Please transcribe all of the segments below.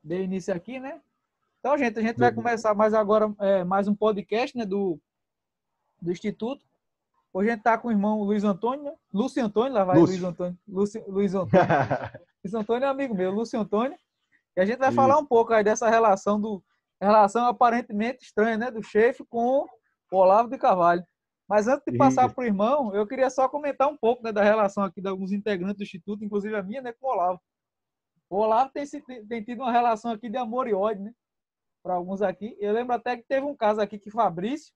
dei início aqui, né? Então, gente, a gente vai Beleza. começar mais agora, mais um podcast, né, do Instituto. Hoje a gente está com o irmão Luiz Antônio, né? Lúcio Antônio, lá vai Luiz Lúcio. Antônio. Luiz Antônio. Luiz Antônio é amigo meu, Lúcio Antônio. E a gente vai falar Isso. um pouco aí dessa relação aparentemente estranha, né, do chefe com o Olavo de Carvalho. Mas antes de passar Isso. para o irmão, eu queria só comentar um pouco, né, da relação aqui de alguns integrantes do Instituto, inclusive a minha, né, com o Olavo. O Olavo tem tido uma relação aqui de amor e ódio, né, para alguns aqui. Eu lembro até que teve um caso aqui que Fabrício,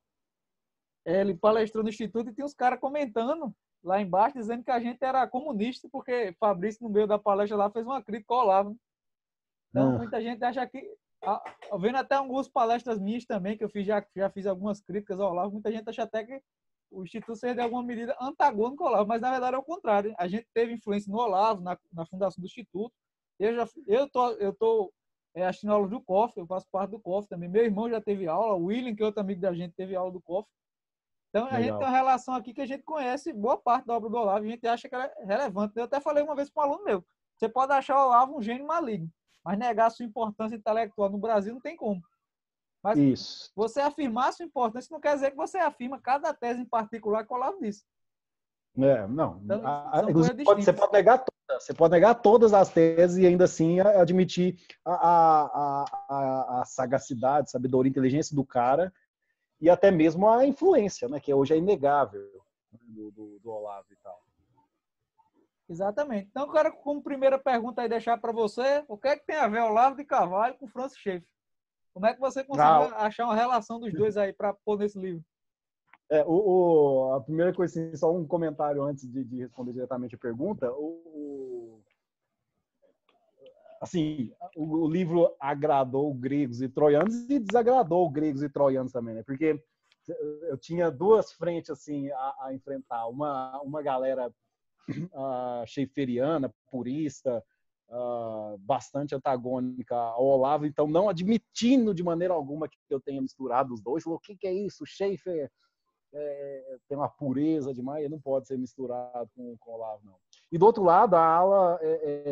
ele palestrou no Instituto e tinha uns caras comentando lá embaixo, dizendo que a gente era comunista, porque Fabrício, no meio da palestra lá, fez uma crítica ao Olavo. Então, muita gente acha que, vendo até algumas palestras minhas também, que eu já fiz algumas críticas ao Olavo, muita gente acha até que o Instituto seria de alguma medida antagônico ao Olavo, mas na verdade é o contrário. A gente teve influência no Olavo, na fundação do Instituto. Eu tô assistindo aula do COF, eu faço parte do COF também. Meu irmão já teve aula, o William, que é outro amigo da gente, teve aula do COF. Então, a gente tem Legal. uma relação aqui que a gente conhece boa parte da obra do Olavo, e a gente acha que ela é relevante. Eu até falei uma vez para um aluno meu, você pode achar o Olavo um gênio maligno, mas negar a sua importância intelectual no Brasil não tem como. Mas Isso. você afirmar a sua importância não quer dizer que você afirma cada tese em particular que o Olavo disse. Não. Então, são Inclusive, coisas você distintas. pode negar todas. Você pode negar todas as teses e ainda assim admitir a sagacidade, sabedoria, inteligência do cara e até mesmo a influência, né? Que hoje é inegável do Olavo e tal. Exatamente. Então, eu quero, como primeira pergunta aí, deixar para você, o que é que tem a ver Olavo de Carvalho com Francis Schaeffer? Como é que você conseguiu achar uma relação dos dois aí para pôr nesse livro? A primeira coisa, assim, só um comentário antes de responder diretamente a pergunta. Assim, o livro agradou gregos e troianos e desagradou gregos e troianos também, né? Porque eu tinha duas frentes assim a enfrentar. Uma galera schaefferiana, purista, bastante antagônica ao Olavo, então não admitindo de maneira alguma que eu tenha misturado os dois. Falou, o que é isso? Schaeffer tem uma pureza demais, não pode ser misturado com o Olavo, não. E do outro lado, a ala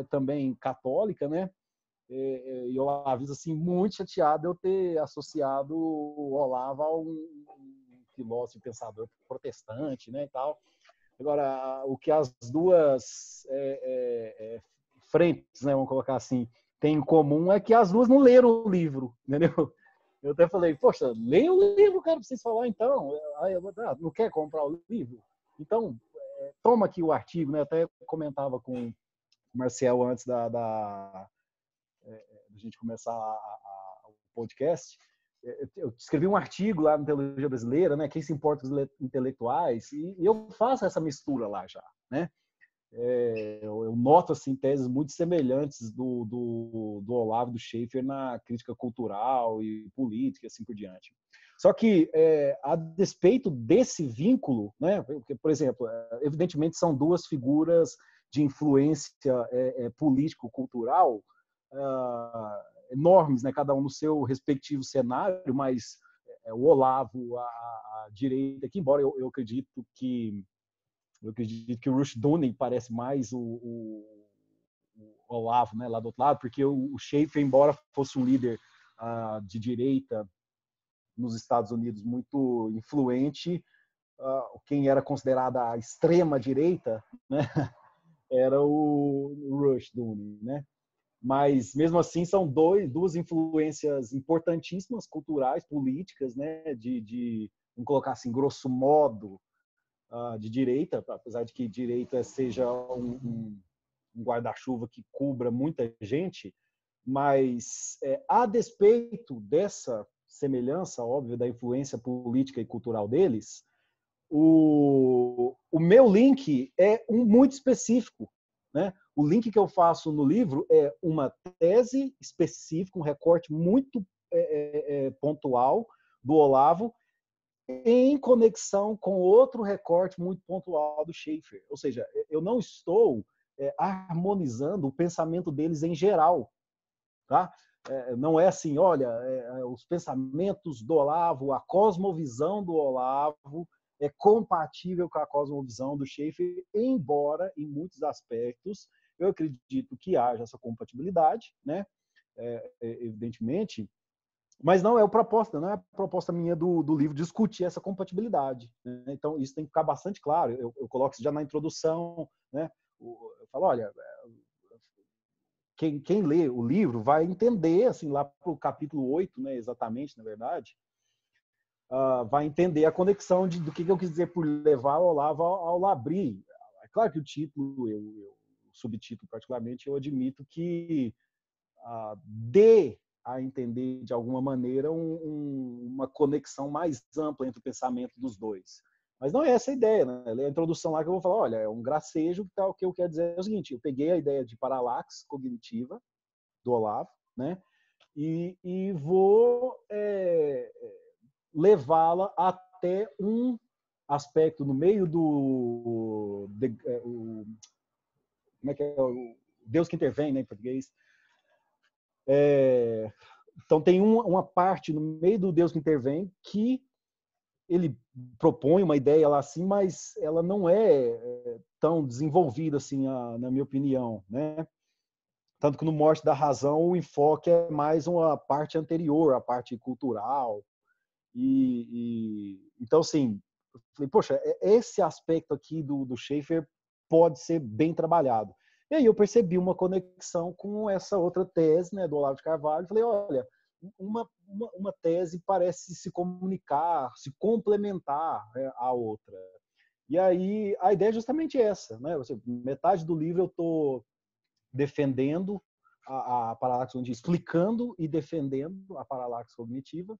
também católica, né? E eu aviso assim, muito chateado eu ter associado o Olavo a um filósofo, pensador protestante, né, e tal. Agora, o que as duas frentes, né, vamos colocar assim, têm em comum é que as duas não leram o livro, entendeu? Eu até falei, poxa, leia o livro, cara, pra vocês falar então. Aí eu, não quer comprar o livro? Então, toma aqui o artigo, né? Até comentava com o Marcel antes da gente começar o podcast. Eu escrevi um artigo lá na Teologia Brasileira, né? Quem se importa com os intelectuais, e eu faço essa mistura lá já, né? Eu noto assim teses muito semelhantes do Olavo, do Schaeffer na crítica cultural e política, assim por diante. Só que, a despeito desse vínculo, né, porque, por exemplo, evidentemente são duas figuras de influência político-cultural enormes, né, cada um no seu respectivo cenário, mas o Olavo, a direita, que embora eu acredito que o Rushdoony parece mais o Olavo, né, lá do outro lado, porque o Schaeffer, embora fosse um líder de direita nos Estados Unidos muito influente, quem era considerada a extrema direita, né, era o Rushdoony, né? Mas mesmo assim são duas influências importantíssimas, culturais, políticas, né, vamos colocar assim, grosso modo, de direita, apesar de que direita seja um guarda-chuva que cubra muita gente, mas a despeito dessa semelhança óbvia da influência política e cultural deles, o meu link é muito específico, né? O link que eu faço no livro é uma tese específica, um recorte muito pontual do Olavo, em conexão com outro recorte muito pontual do Schaeffer. Ou seja, eu não estou harmonizando o pensamento deles em geral. Tá? Não é assim, olha, os pensamentos do Olavo, a cosmovisão do Olavo é compatível com a cosmovisão do Schaeffer, embora, em muitos aspectos, eu acredito que haja essa compatibilidade, né? evidentemente, mas não é a proposta minha do livro discutir essa compatibilidade, né? Então, isso tem que ficar bastante claro. Eu coloco isso já na introdução, né? Eu falo, olha, quem lê o livro vai entender, assim, lá para o capítulo 8, né, exatamente, na verdade, vai entender a conexão do que eu quis dizer por levar o Olavo ao Labri. É claro que o título, o subtítulo particularmente, eu admito que dê a entender, de alguma maneira, uma conexão mais ampla entre o pensamento dos dois. Mas não é essa a ideia, né? A introdução lá que eu vou falar, olha, é um gracejo, o que eu quero dizer é o seguinte, eu peguei a ideia de paralaxe cognitiva do Olavo, né? E vou levá-la até um aspecto no meio como é que é? O Deus que intervém, né, em português. Então tem uma parte no meio do Deus que intervém que ele propõe uma ideia lá assim, mas ela não é tão desenvolvida assim, na minha opinião, né? Tanto que no Morte da Razão o enfoque é mais uma parte anterior, a parte cultural. Então, assim, eu falei, poxa, esse aspecto aqui do Schaeffer pode ser bem trabalhado. E aí eu percebi uma conexão com essa outra tese, né, do Olavo de Carvalho. Falei, olha, uma tese parece se comunicar, se complementar, né, à outra. E aí a ideia é justamente essa, né? Metade do livro eu estou defendendo a paralaxe cognitiva, explicando e defendendo a paralaxe cognitiva,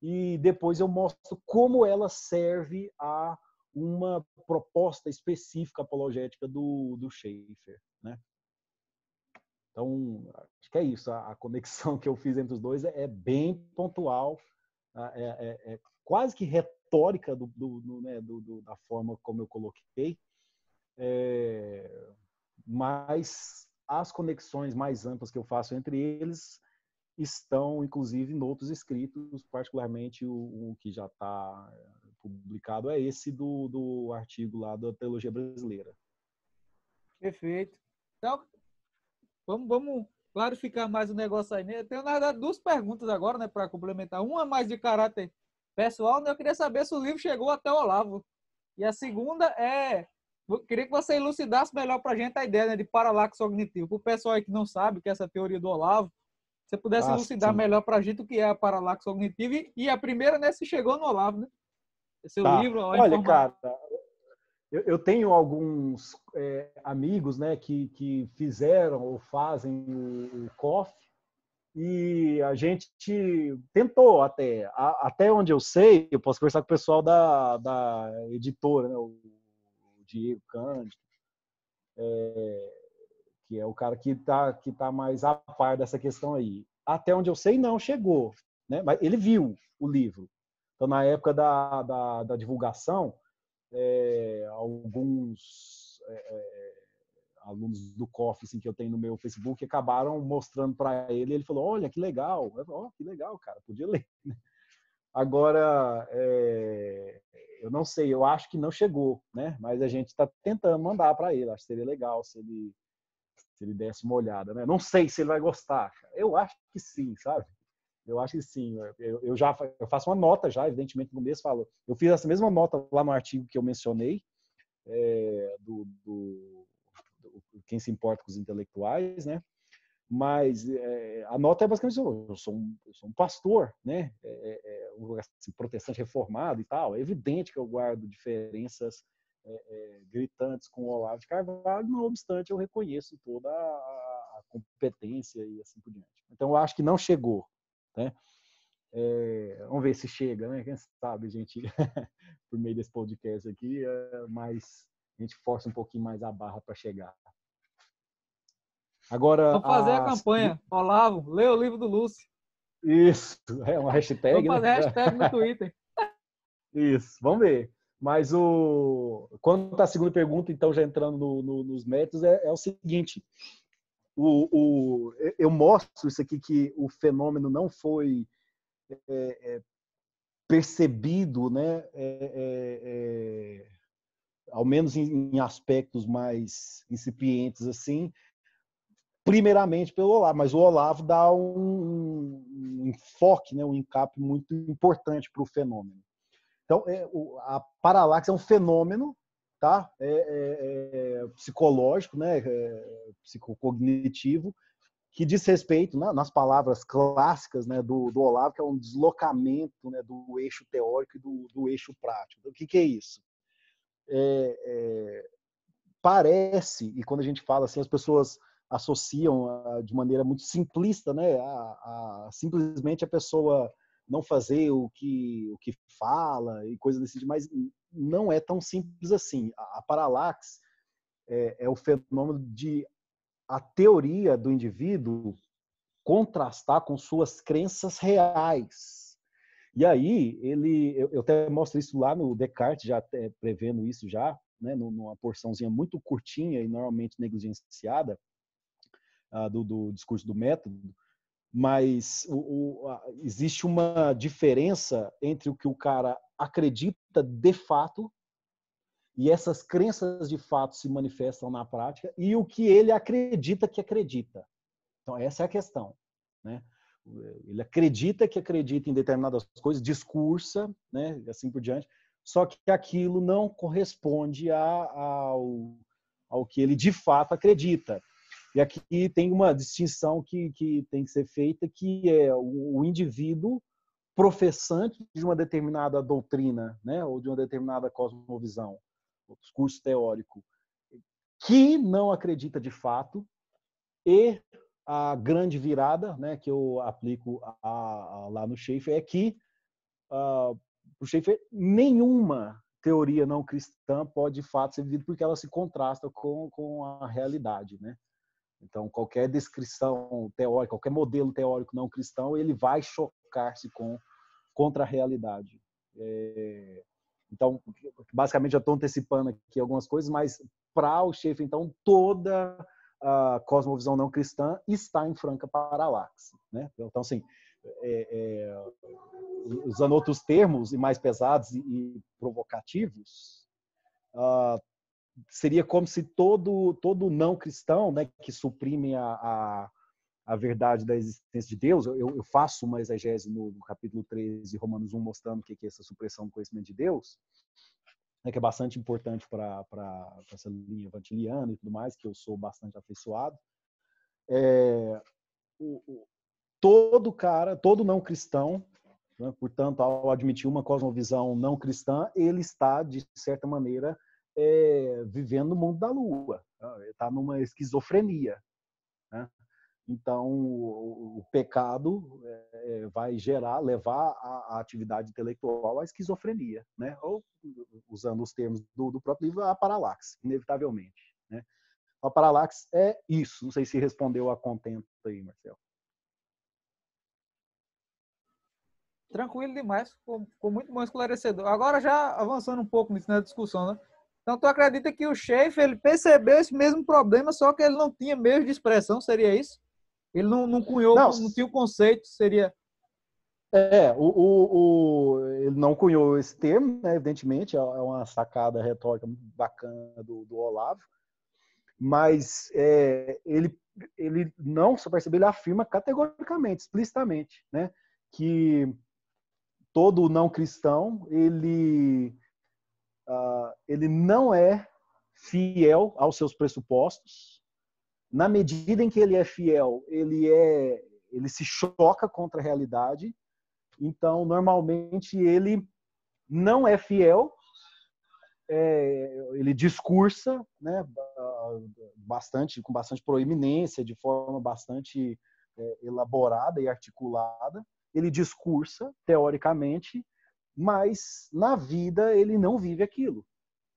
e depois eu mostro como ela serve a uma proposta específica apologética do Schaeffer, né? Então, acho que é isso. A conexão que eu fiz entre os dois é bem pontual, é quase que retórica né, da forma como eu coloquei, mas as conexões mais amplas que eu faço entre eles estão, inclusive, em outros escritos, particularmente o que já está publicado é esse do artigo lá da Teologia Brasileira. Perfeito. Então, vamos clarificar mais o negócio aí, né? Eu tenho, na verdade, duas perguntas agora, né, para complementar. Uma mais de caráter pessoal, né? Eu queria saber se o livro chegou até o Olavo. E a segunda eu queria que você elucidasse melhor para a gente a ideia, né, de paralaxe cognitivo. Para o pessoal aí que não sabe que é essa teoria do Olavo, se você pudesse elucidar sim. melhor para a gente o que é a paralaxe cognitiva e a primeira, né, se chegou no Olavo, né? Seu Tá. livro, Olha, cara, eu tenho alguns amigos, né, que fizeram ou fazem o COF, e a gente tentou até onde eu sei, eu posso conversar com o pessoal da editora, né, o Diego Cândido, que é o cara que tá mais a par dessa questão aí. Até onde eu sei, não chegou, né? Mas ele viu o livro. Então, na época da divulgação, alguns alunos do COF, assim, que eu tenho no meu Facebook, acabaram mostrando para ele. Ele falou, olha, que legal. Eu falei, que legal, cara, podia ler. Agora, eu não sei, eu acho que não chegou, né? Mas a gente está tentando mandar para ele. Acho que seria legal se ele desse uma olhada, né? Não sei se ele vai gostar. Eu acho que sim, sabe? Eu acho que sim. Eu faço uma nota já, evidentemente, no começo falo. Eu fiz essa mesma nota lá no artigo que eu mencionei, do Quem se importa com os intelectuais, né? Mas a nota é basicamente eu sou um pastor, né? Assim, protestante reformado e tal. É evidente que eu guardo diferenças gritantes com o Olavo de Carvalho, não obstante eu reconheço toda a competência e assim por diante. Então eu acho que não chegou, né? Vamos ver se chega, né? Quem sabe a gente, por meio desse podcast aqui, mas a gente força um pouquinho mais a barra para chegar. Agora, vamos fazer a campanha. Olavo, lê o livro do Lúcio. Isso, é uma hashtag, vamos fazer né? hashtag no Twitter. Isso, vamos ver. Mas quanto à segunda pergunta, então, já entrando nos métodos, é o seguinte: eu mostro isso aqui, que o fenômeno não foi percebido, né? Ao menos em aspectos mais incipientes, assim, primeiramente pelo Olavo, mas o Olavo dá um enfoque, né, um encap muito importante para o fenômeno. Então, a paralaxe é um fenômeno, tá? Psicológico, né? Psicocognitivo, que diz respeito, né, nas palavras clássicas, né, do Olavo, que é um deslocamento, né, do eixo teórico e do eixo prático. Então, o que é isso? Parece, e quando a gente fala assim, as pessoas associam de maneira muito simplista, né, simplesmente a pessoa não fazer o que fala e coisas desse tipo, mas não é tão simples assim. A paralaxe é o fenômeno de a teoria do indivíduo contrastar com suas crenças reais. E aí, eu até mostro isso lá no Descartes, já prevendo isso já, né, numa porçãozinha muito curtinha e normalmente negligenciada do discurso do método, mas existe uma diferença entre o que o cara acredita de fato, e essas crenças de fato se manifestam na prática, e o que ele acredita que acredita. Então, essa é a questão, né? Ele acredita que acredita em determinadas coisas, discursa, né, e assim por diante, só que aquilo não corresponde ao que ele de fato acredita. E aqui tem uma distinção que tem que ser feita, que é o indivíduo professante de uma determinada doutrina, né, ou de uma determinada cosmovisão, o discurso teórico, que não acredita de fato, e a grande virada, né, que eu aplico lá no Schaeffer, é que o Schaeffer, nenhuma teoria não cristã pode de fato ser vivida porque ela se contrasta com a realidade, né? Então, qualquer descrição teórica, qualquer modelo teórico não cristão, ele vai chocar-se contra a realidade. Então, basicamente, já estou antecipando aqui algumas coisas, mas para o Schaeffer, então, toda a cosmovisão não cristã está em franca paralaxe, né? Então, assim, usando outros termos e mais pesados e provocativos, seria como se todo não cristão, né, que suprime a verdade da existência de Deus, eu faço uma exegese no capítulo 13 de Romanos 1, mostrando o que é essa supressão do conhecimento de Deus, né, que é bastante importante para essa linha evangeliana e tudo mais, que eu sou bastante afeiçoado. Todo não cristão, né, portanto, ao admitir uma cosmovisão não cristã, ele está, de certa maneira, vivendo no mundo da lua. Ele está numa esquizofrenia, né? Então, o pecado vai levar a atividade intelectual à esquizofrenia, né? Ou, usando os termos do próprio livro, a paralaxe, inevitavelmente, né? A paralaxe é isso. Não sei se respondeu a contento aí, Marcelo. Tranquilo demais, ficou muito bom, esclarecedor. Agora, já avançando um pouco nisso na discussão, né? Então, tu acredita que o Schaeffer, ele percebeu esse mesmo problema, só que ele não tinha meio de expressão, seria isso? Ele não cunhou, não tinha o conceito, seria... Ele não cunhou esse termo, né, evidentemente, é uma sacada retórica muito bacana do Olavo, mas ele não só percebeu, ele afirma categoricamente, explicitamente, né, que todo não cristão, ele não é fiel aos seus pressupostos. Na medida em que ele é fiel, ele se choca contra a realidade. Então, normalmente, ele não é fiel, ele discursa, né, com bastante proeminência, de forma bastante elaborada e articulada. Ele discursa, teoricamente, mas na vida ele não vive aquilo,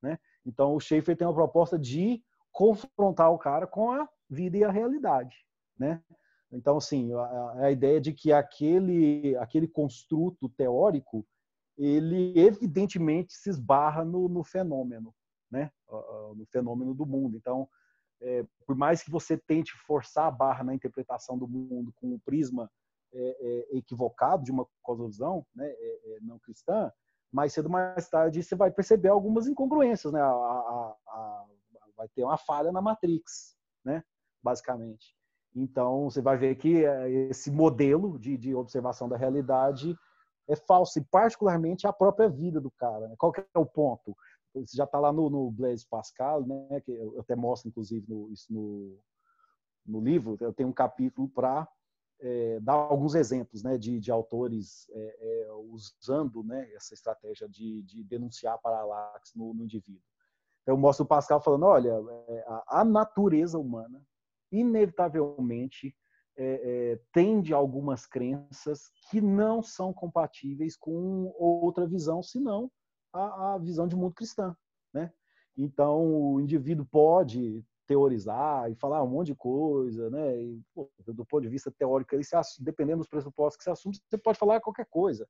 né? Então, o Schaeffer tem uma proposta de confrontar o cara com a vida e a realidade, né? Então, assim, a ideia de que aquele construto teórico, ele evidentemente se esbarra no fenômeno, né? No fenômeno do mundo. Então, por mais que você tente forçar a barra na interpretação do mundo com o prisma equivocado de uma cosmovisão, né, não cristã, mais cedo ou mais tarde você vai perceber algumas incongruências, né? Vai ter uma falha na Matrix, né? Basicamente. Então, você vai ver que esse modelo de observação da realidade é falso, e particularmente a própria vida do cara. Né? Qual que é o ponto? Você já está lá no Blaise Pascal, né? Que eu até mostro, inclusive, isso no livro. Eu tenho um capítulo para dar alguns exemplos, né, de autores usando, né, essa estratégia de denunciar paralaxe no indivíduo. Então, eu mostro o Pascal falando, olha, a natureza humana, inevitavelmente, tende a algumas crenças que não são compatíveis com outra visão, senão a visão de mundo cristã, né? Então, o indivíduo pode teorizar e falar um monte de coisa, né? E, pô, do ponto de vista teórico, dependendo dos pressupostos que você assume, você pode falar qualquer coisa.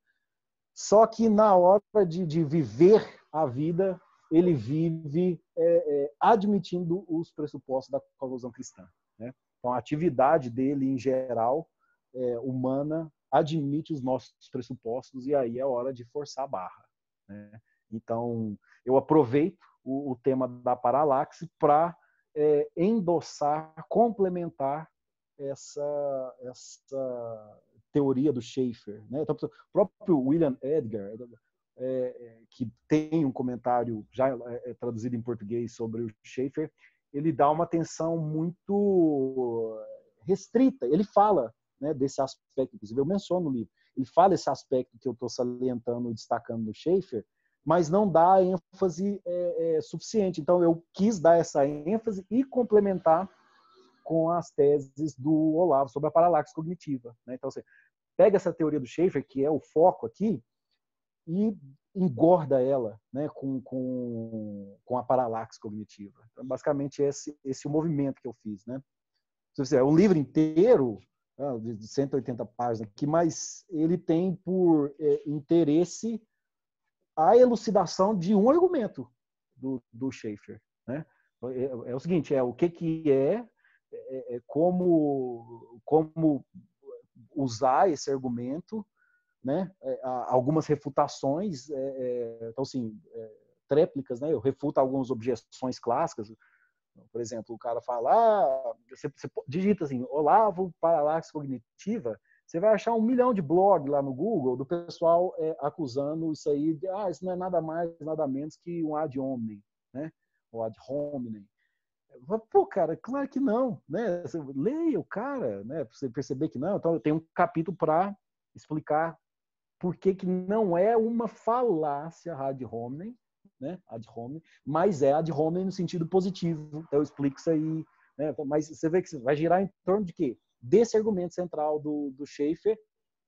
Só que na hora de viver a vida, ele vive admitindo os pressupostos da cosmovisão cristã, né? Então, a atividade dele, em geral, humana, admite os nossos pressupostos, e aí é hora de forçar a barra, né? Então, eu aproveito o tema da paralaxe para endossar, complementar essa teoria do Schaeffer, né? Então, o próprio William Edgar, que tem um comentário já traduzido em português sobre o Schaeffer, ele dá uma atenção muito restrita. Ele fala, né, desse aspecto, inclusive eu menciono no livro, ele fala esse aspecto que eu estou salientando e destacando no Schaeffer, mas não dá ênfase suficiente. Então, eu quis dar essa ênfase e complementar com as teses do Olavo sobre a paralaxe cognitiva, né? Então, você pega essa teoria do Schaeffer, que é o foco aqui, e engorda ela, né, com a paralaxe cognitiva. Então, basicamente, esse é o movimento que eu fiz, né? O livro inteiro, de 180 páginas, que mais ele tem por interesse a elucidação de um argumento do Schaeffer, né? É o seguinte, o que como usar esse argumento, né? Algumas refutações, então assim, tréplicas, né? Eu refuto algumas objeções clássicas. Por exemplo, o cara fala, você digita assim, Olavo, paralaxe cognitiva, você vai achar 1 milhão de blogs lá no Google do pessoal acusando isso aí de, isso não é nada mais, nada menos que um ad hominem, né? Ou ad hominem. Pô, cara, claro que não, né? Você leia o cara, né? Pra você perceber que não. Então, eu tenho um capítulo para explicar por que não é uma falácia ad hominem, né? Ad hominem, mas é ad hominem no sentido positivo. Então, eu explico isso aí, né? Mas você vê que vai girar em torno de quê? Desse argumento central do Schaeffer,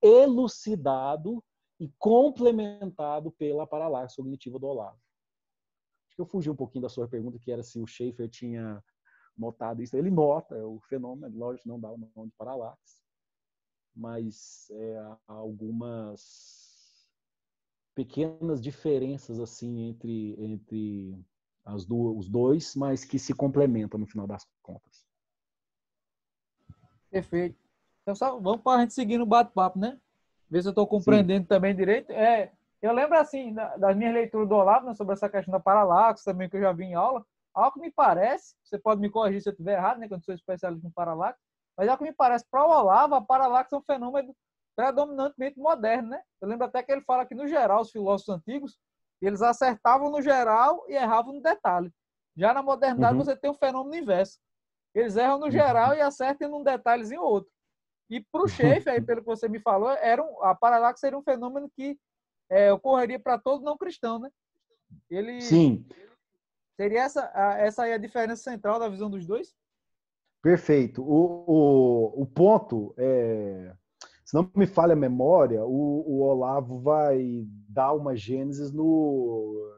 elucidado e complementado pela paralaxe cognitiva do Olavo. Acho que eu fugi um pouquinho da sua pergunta, que era se o Schaeffer tinha notado isso. Ele nota o fenômeno, lógico, não dá o nome de paralaxe, mas há algumas pequenas diferenças assim entre os dois, mas que se complementam no final das contas. Perfeito. Então, só vamos para a gente seguir no bate-papo, né? Ver se eu estou Sim. compreendendo também direito. Eu lembro, assim, das minhas leituras do Olavo, né, sobre essa questão da paralaxe, também que eu já vi em aula. Algo que me parece, você pode me corrigir se eu estiver errado, né, quando sou especialista em paralaxe, mas algo que me parece, para o Olavo, a paralaxe é um fenômeno predominantemente moderno, né? Eu lembro até que ele fala que, no geral, os filósofos antigos, eles acertavam no geral e erravam no detalhe. Já na modernidade, você tem um fenômeno inverso. Eles erram no geral e acertam num detalhezinho ou outro. E para o Schaeffer, aí, pelo que você me falou, a paralaxe seria um fenômeno que ocorreria para todo não cristão, né? Sim. Seria essa aí a diferença central da visão dos dois? Perfeito. O ponto se não me falha a memória, o Olavo vai dar uma gênese no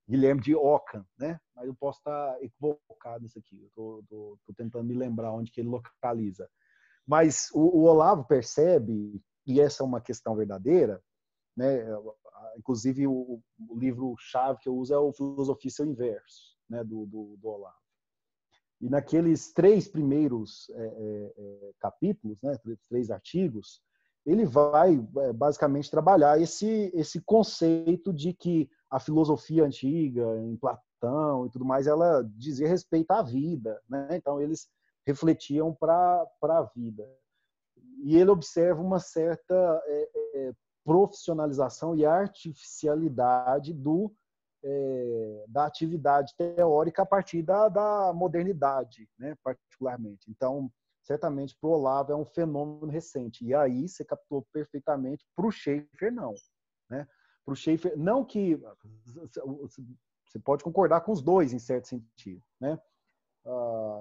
Guilherme de Ockham, né? Mas eu posso estar equivocado nisso aqui. Eu estou tentando me lembrar onde que ele localiza. Mas o Olavo percebe, e essa é uma questão verdadeira, né? Inclusive o livro-chave que eu uso é o Filosofia e seu Inverso, né? do Olavo. E naqueles 3 primeiros capítulos, né? 3 artigos, ele vai basicamente trabalhar esse conceito de que a filosofia antiga, em Platão e tudo mais, ela dizia respeito à vida, né? Então, eles refletiam para a vida. E ele observa uma certa profissionalização e artificialidade da atividade teórica a partir da modernidade, né, particularmente. Então, certamente, para o Olavo é um fenômeno recente. E aí você captou perfeitamente. Para o Schaeffer, não. Né? Para o Schaeffer, não que... Você pode concordar com os dois, em certo sentido. Né?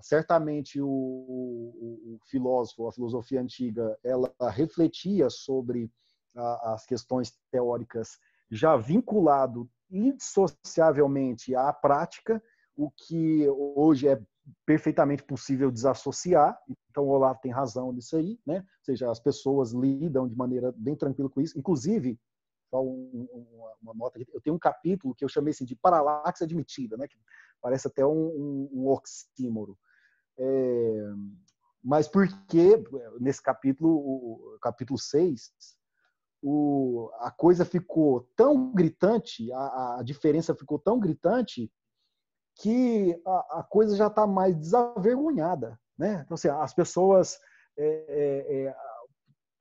Certamente o filósofo, a filosofia antiga, ela refletia sobre as questões teóricas já vinculado indissociavelmente à prática, o que hoje é perfeitamente possível desassociar. Então o Olavo tem razão nisso aí, né? Ou seja, as pessoas lidam de maneira bem tranquila com isso. Inclusive, só uma nota aqui, eu tenho um capítulo que eu chamei assim de paralaxe admitida, né? Que parece até um oxímoro. Mas porque nesse capítulo, o capítulo 6, a coisa ficou tão gritante, a diferença ficou tão gritante que a coisa já está mais desavergonhada. Né? Então, assim, as pessoas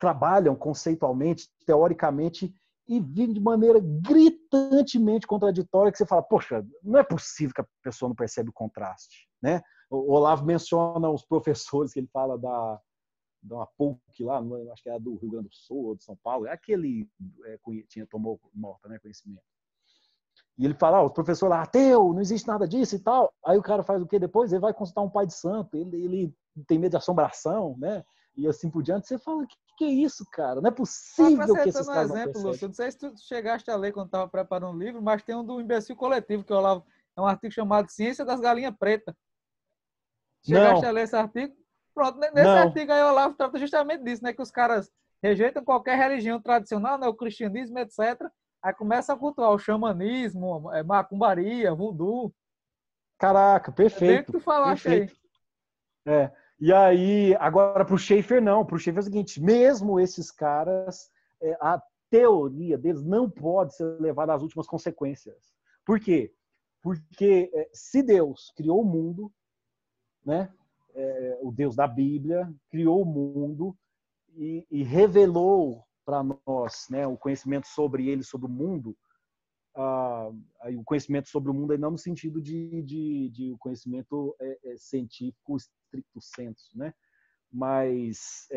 trabalham conceitualmente, teoricamente, e vivem de maneira gritantemente contraditória, que você fala, poxa, não é possível que a pessoa não percebe o contraste. Né? O Olavo menciona os professores que ele fala da uma PUC lá, acho que era do Rio Grande do Sul ou de São Paulo, é aquele tomou nota, né, conhecimento. E ele fala, os professores lá, ateu, não existe nada disso e tal. Aí o cara faz o quê depois? Ele vai consultar um pai de santo, ele tem medo de assombração, né? E assim por diante. Você fala, que é isso, cara? Não é possível que esses caras não exemplo, percebem. Lúcio, eu não sei se tu chegaste a ler quando estava preparando o livro, mas tem um do Imbecil Coletivo, que eu lá, é um artigo chamado Ciência das Galinhas Pretas. Chegaste a ler esse artigo? Pronto, nesse artigo aí o Olavo trata justamente disso, né? Que os caras rejeitam qualquer religião tradicional, né? O cristianismo, etc. Aí começa a cultuar o xamanismo, macumbaria, voodoo. Caraca, perfeito. É bem que tu falaste perfeito. aí. E aí, agora para o Schaeffer não. Para o Schaeffer é o seguinte, mesmo esses caras, a teoria deles não pode ser levada às últimas consequências. Por quê? Porque se Deus criou o mundo, né? O Deus da Bíblia criou o mundo e revelou para nós, né, o conhecimento sobre ele, sobre o mundo, o conhecimento sobre o mundo, não no sentido de conhecimento científico stricto sensu, né? Mas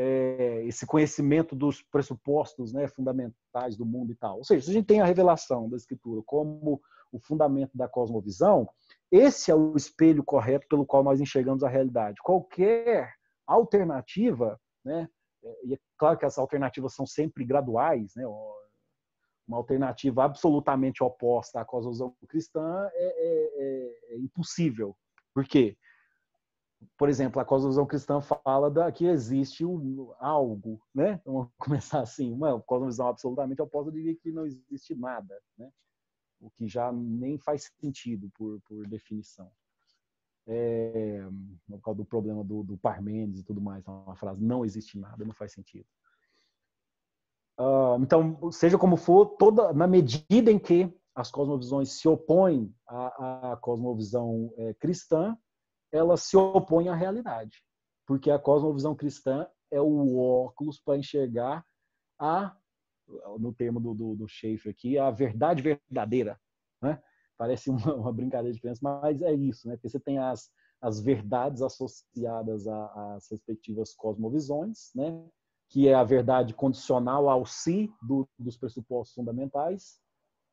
esse conhecimento dos pressupostos, né, fundamentais do mundo e tal. Ou seja, se a gente tem a revelação da Escritura como o fundamento da cosmovisão, esse é o espelho correto pelo qual nós enxergamos a realidade. Qualquer alternativa, né, e é claro que as alternativas são sempre graduais, né, uma alternativa absolutamente oposta à cosmovisão cristã é impossível. Por quê? Por exemplo, a cosmovisão cristã fala que existe algo, né? Então, vamos começar assim, uma cosmovisão absolutamente oposta diria que não existe nada, né? O que já nem faz sentido por definição. Por causa do problema do Parmênides e tudo mais, uma frase, não existe nada, não faz sentido. Então, seja como for, na medida em que as cosmovisões se opõem à cosmovisão cristã, ela se opõe à realidade, porque a cosmovisão cristã é o óculos para enxergar no termo do Schaeffer aqui, a verdade verdadeira, né? Parece uma brincadeira de criança, mas é isso, né? Porque você tem as verdades associadas às respectivas cosmovisões, né? Que é a verdade condicional ao si dos pressupostos fundamentais,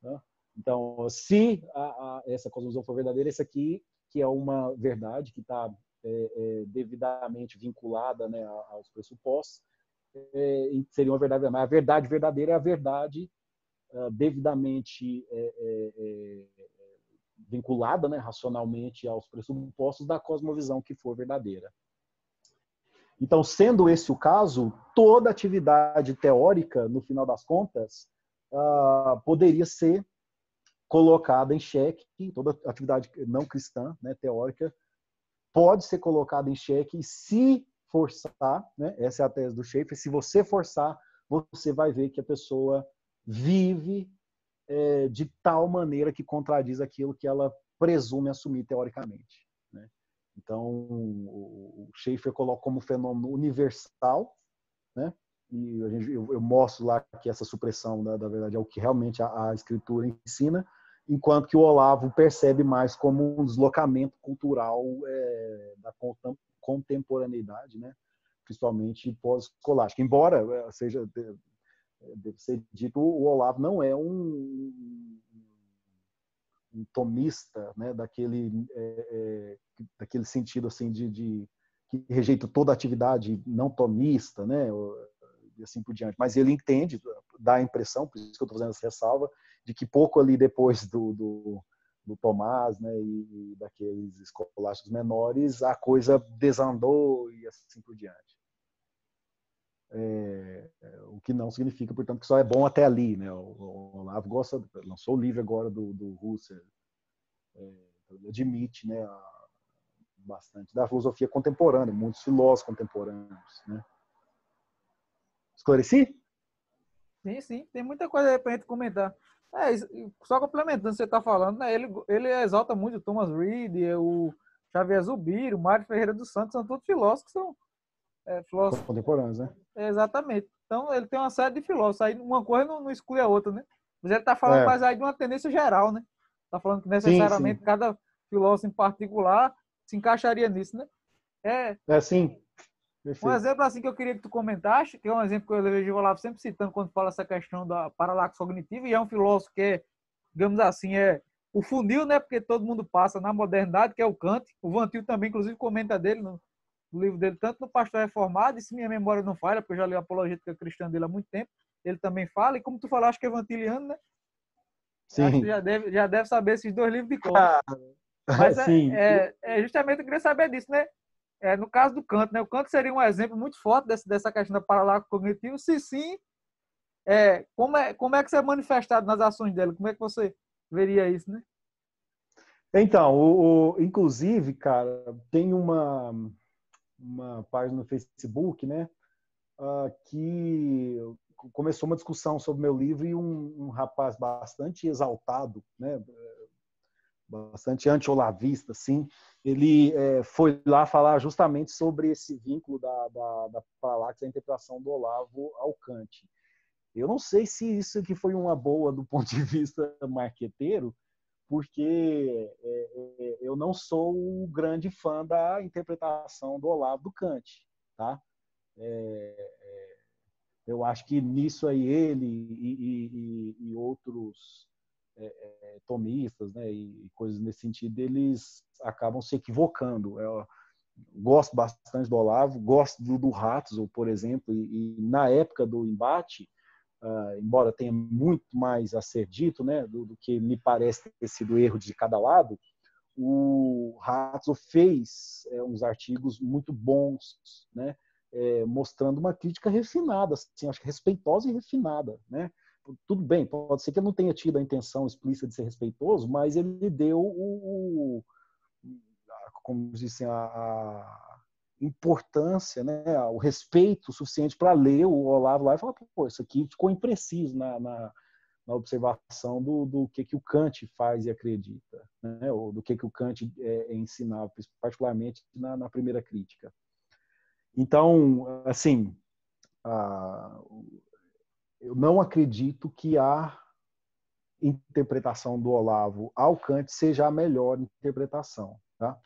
né? Então, se essa cosmovisão for verdadeira, esse aqui que é uma verdade que está devidamente vinculada, né, aos pressupostos, seria uma verdade. Mas a verdade verdadeira é a verdade devidamente vinculada, né, racionalmente aos pressupostos da cosmovisão que for verdadeira. Então, sendo esse o caso, toda atividade teórica, no final das contas, poderia ser colocada em xeque, toda atividade não cristã, né, teórica, pode ser colocada em xeque e se forçar, né, essa é a tese do Schaeffer, se você forçar, você vai ver que a pessoa vive de tal maneira que contradiz aquilo que ela presume assumir teoricamente. Né? Então, o Schaeffer coloca como fenômeno universal, né? E eu mostro lá que essa supressão, da verdade, é o que realmente a escritura ensina, enquanto que o Olavo percebe mais como um deslocamento cultural da contemporaneidade, né? Principalmente pós-escolástica. Embora seja, deve ser dito, o Olavo não é um tomista, né? Daquele sentido assim de que rejeita toda atividade não tomista, né? E assim por diante. Mas ele entende, dá a impressão, por isso que eu estou fazendo essa ressalva, de que pouco ali depois do Tomás, né, e daqueles escolásticos menores, a coisa desandou e assim por diante. O que não significa, portanto, que só é bom até ali, né? O Olavo lançou o livro agora do Husserl, ele admite, né, bastante da filosofia contemporânea, muitos filósofos contemporâneos, né? Esclareci? Sim, sim, tem muita coisa aí pra gente comentar. Só complementando o que você está falando, né? Ele exalta muito o Thomas Reid, o Xavier Zubiri, o Mário Ferreira dos Santos, são todos filósofos que são filósofos. Contemporâneos, né? Exatamente. Então, ele tem uma série de filósofos. Aí uma coisa não exclui a outra, né? Mas ele está falando É. mais aí de uma tendência geral, né? Está falando que Sim, sim. necessariamente cada filósofo em particular se encaixaria nisso, né? É, Sim. um Perfeito. exemplo assim que eu queria que tu comentasse, que é um exemplo que eu vejo o Olavo sempre citando quando fala essa questão da paralaxe cognitiva, e é um filósofo que é, digamos assim, é o funil, né? Porque todo mundo passa na modernidade, que é o Kant. O Vantil também, inclusive, comenta dele no livro dele, tanto no Pastor Reformado, e se minha memória não falha, porque eu já li a apologética cristã dele há muito tempo, ele também fala, e como tu falaste que é vantiliano, né? Acho que tu Sim. já deve saber esses dois livros de cor, né? Mas Sim. justamente eu queria saber disso, né? No caso do Kant, né? O Kant seria um exemplo muito forte dessa questão da paralaxe cognitiva. Se sim, como é que isso é manifestado nas ações dele? Como é que você veria isso, né? Então, inclusive, cara, tem uma página no Facebook, né, que começou uma discussão sobre meu livro e um rapaz bastante exaltado, né, bastante anti-olavista, assim, ele foi lá falar justamente sobre esse vínculo da paralaxe, a interpretação do Olavo ao Kant. Eu não sei se isso aqui foi uma boa do ponto de vista marqueteiro, porque eu não sou um grande fã da interpretação do Olavo do Kant, tá? Eu acho que nisso aí ele e outros tomistas, né, e coisas nesse sentido, eles acabam se equivocando. Eu gosto bastante do Olavo, gosto do Ratzel, por exemplo, e na época do embate, embora tenha muito mais a ser dito, né, do que me parece ter sido erro de cada lado, o Ratzel fez uns artigos muito bons, né, mostrando uma crítica refinada, assim, acho que respeitosa e refinada, né? Tudo bem, pode ser que eu não tenha tido a intenção explícita de ser respeitoso, mas ele deu como disse, a importância, né, o respeito suficiente para ler o Olavo lá e falar, pô, isso aqui ficou impreciso na observação do que o Kant faz e acredita, né, ou do que o Kant ensinava, particularmente na primeira crítica. Então, assim, eu não acredito que a interpretação do Olavo ao Kant seja a melhor interpretação, tá?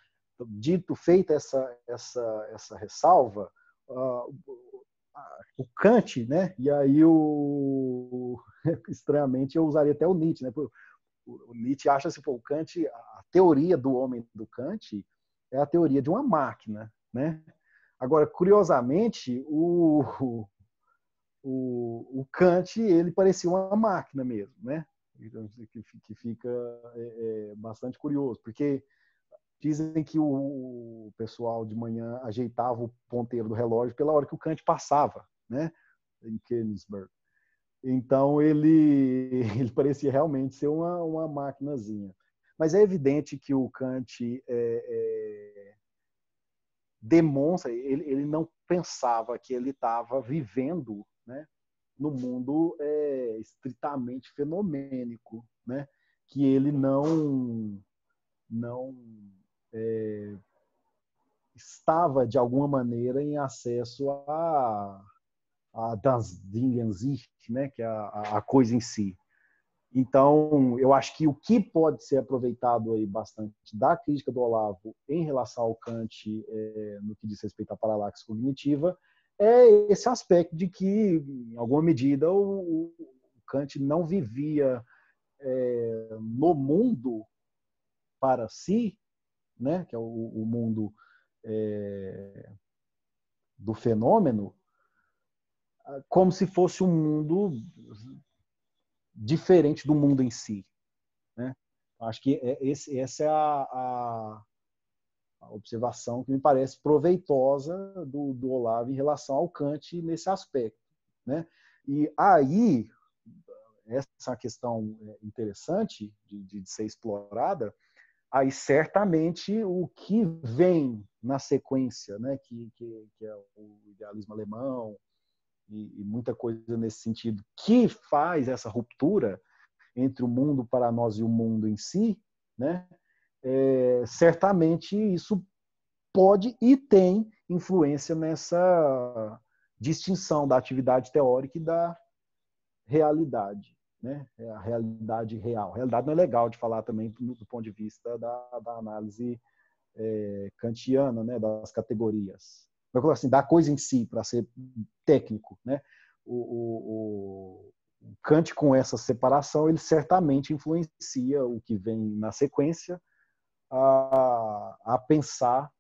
Feita essa ressalva, o Kant, né? E aí estranhamente eu usaria até o Nietzsche, né? O Nietzsche acha assim, pô, o Kant, a teoria do homem do Kant é a teoria de uma máquina, né? Agora, curiosamente, o Kant, ele parecia uma máquina mesmo, né? Que fica bastante curioso, porque dizem que o pessoal de manhã ajeitava o ponteiro do relógio pela hora que o Kant passava, né? Em Königsberg. Então ele parecia realmente ser uma maquinazinha. Mas é evidente que o Kant demonstra, ele não pensava que ele estava vivendo, né, no mundo estritamente fenomênico, né, que ele não estava, de alguma maneira, em acesso a das Dingen sich, né, que é a coisa em si. Então, eu acho que o que pode ser aproveitado aí bastante da crítica do Olavo em relação ao Kant, no que diz respeito à paralaxe cognitiva, é esse aspecto de que, em alguma medida, o Kant não vivia no mundo para si, né, que é o mundo do fenômeno, como se fosse um mundo diferente do mundo em si, né? Acho que essa é a observação que me parece proveitosa do Olavo em relação ao Kant nesse aspecto, né? E aí, essa é uma questão interessante de ser explorada. Aí, certamente, o que vem na sequência, né, que é o idealismo alemão e muita coisa nesse sentido, que faz essa ruptura entre o mundo para nós e o mundo em si, né, certamente isso pode e tem influência nessa distinção da atividade teórica e da realidade, né? A realidade real. A realidade não é legal de falar também do ponto de vista da análise kantiana, né? Das categorias. Assim, da coisa em si, para ser técnico, né? O Kant, com essa separação, ele certamente influencia o que vem na sequência a pensar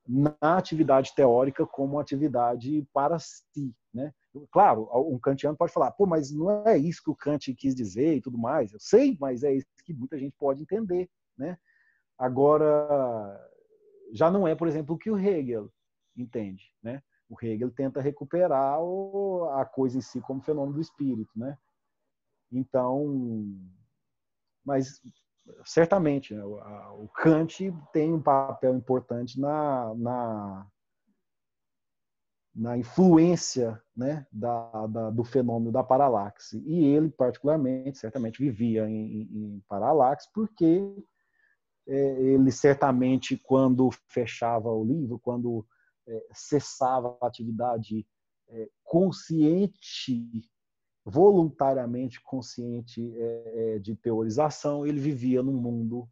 na atividade teórica como atividade para si, né? Claro, um kantiano pode falar, pô, mas não é isso que o Kant quis dizer e tudo mais. Eu sei, mas é isso que muita gente pode entender, né? Agora, já não é, por exemplo, o que o Hegel entende, né? O Hegel tenta recuperar a coisa em si como fenômeno do espírito, né? Então, mas certamente, né, o Kant tem um papel importante na influência, né, do fenômeno da paralaxe. E ele, particularmente, certamente vivia em paralaxe, porque ele certamente, quando fechava o livro, quando cessava a atividade consciente, voluntariamente consciente de teorização, ele vivia num mundo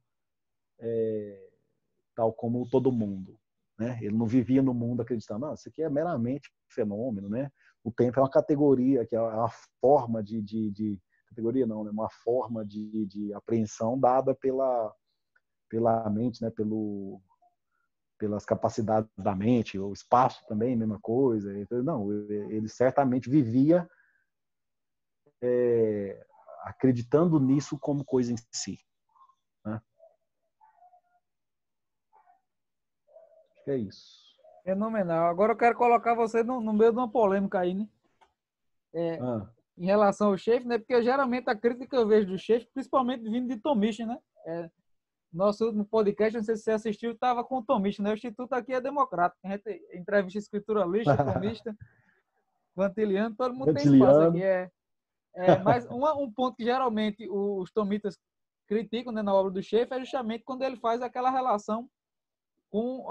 tal como todo mundo, né? Ele não vivia no mundo acreditando, não, isso aqui é meramente fenômeno, né? O tempo é uma categoria, que é uma forma de categoria não, né? Uma forma de apreensão dada pela mente, né? Pelas capacidades da mente, o espaço também, mesma coisa. Então, não, ele certamente vivia acreditando nisso como coisa em si, né? Acho que é isso. Fenomenal. Agora eu quero colocar você no meio de uma polêmica aí, né? Em relação ao Schaeffer, né? Porque geralmente a crítica que eu vejo do Schaeffer, principalmente vindo de Tom Misch, né? Nosso último podcast, não sei se você assistiu, estava com o Tom Misch, né? O Instituto aqui é democrático. A gente entrevista escrituralista, tomista, Vantiliano, todo mundo tem espaço aqui. Vantiliano. Mas um ponto que geralmente os tomistas criticam, né, na obra do Schaeffer é justamente quando ele faz aquela relação com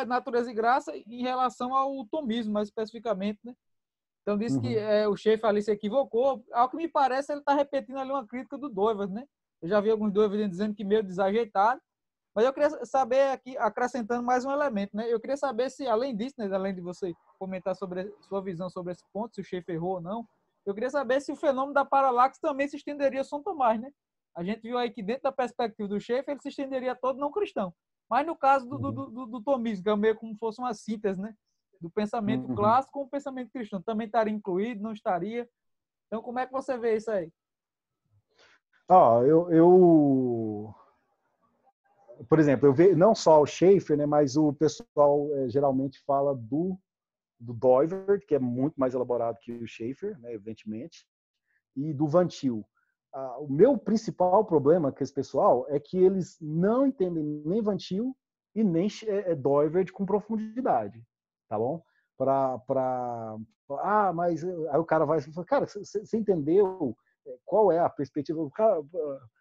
natureza e graça em relação ao tomismo, mais especificamente, né? Então disse que o Schaeffer ali se equivocou. Ao que me parece, ele está repetindo ali uma crítica do Doivas, né? Eu já vi alguns Doivas dizendo que meio desajeitado. Mas eu queria saber aqui, acrescentando mais um elemento, né? Eu queria saber se, além disso, né, além de você comentar sobre a sua visão sobre esse ponto, se o Schaeffer errou ou não, eu queria saber se o fenômeno da paralaxe também se estenderia a São Tomás, né? A gente viu aí que dentro da perspectiva do Schaeffer, ele se estenderia a todo não cristão. Mas no caso do tomismo, que é meio como fosse uma síntese, né? Do pensamento clássico com o pensamento cristão. Também estaria incluído, não estaria? Então, como é que você vê isso aí? Por exemplo, eu vejo não só o Schaeffer, né, mas o pessoal geralmente fala do Doivert, que é muito mais elaborado que o Schaeffer, né, evidentemente, e do Van Til. O meu principal problema com esse pessoal é que eles não entendem nem Van Til e nem Doivert com profundidade, tá bom? Mas aí o cara vai falar, cara, você entendeu qual é a perspectiva? O cara,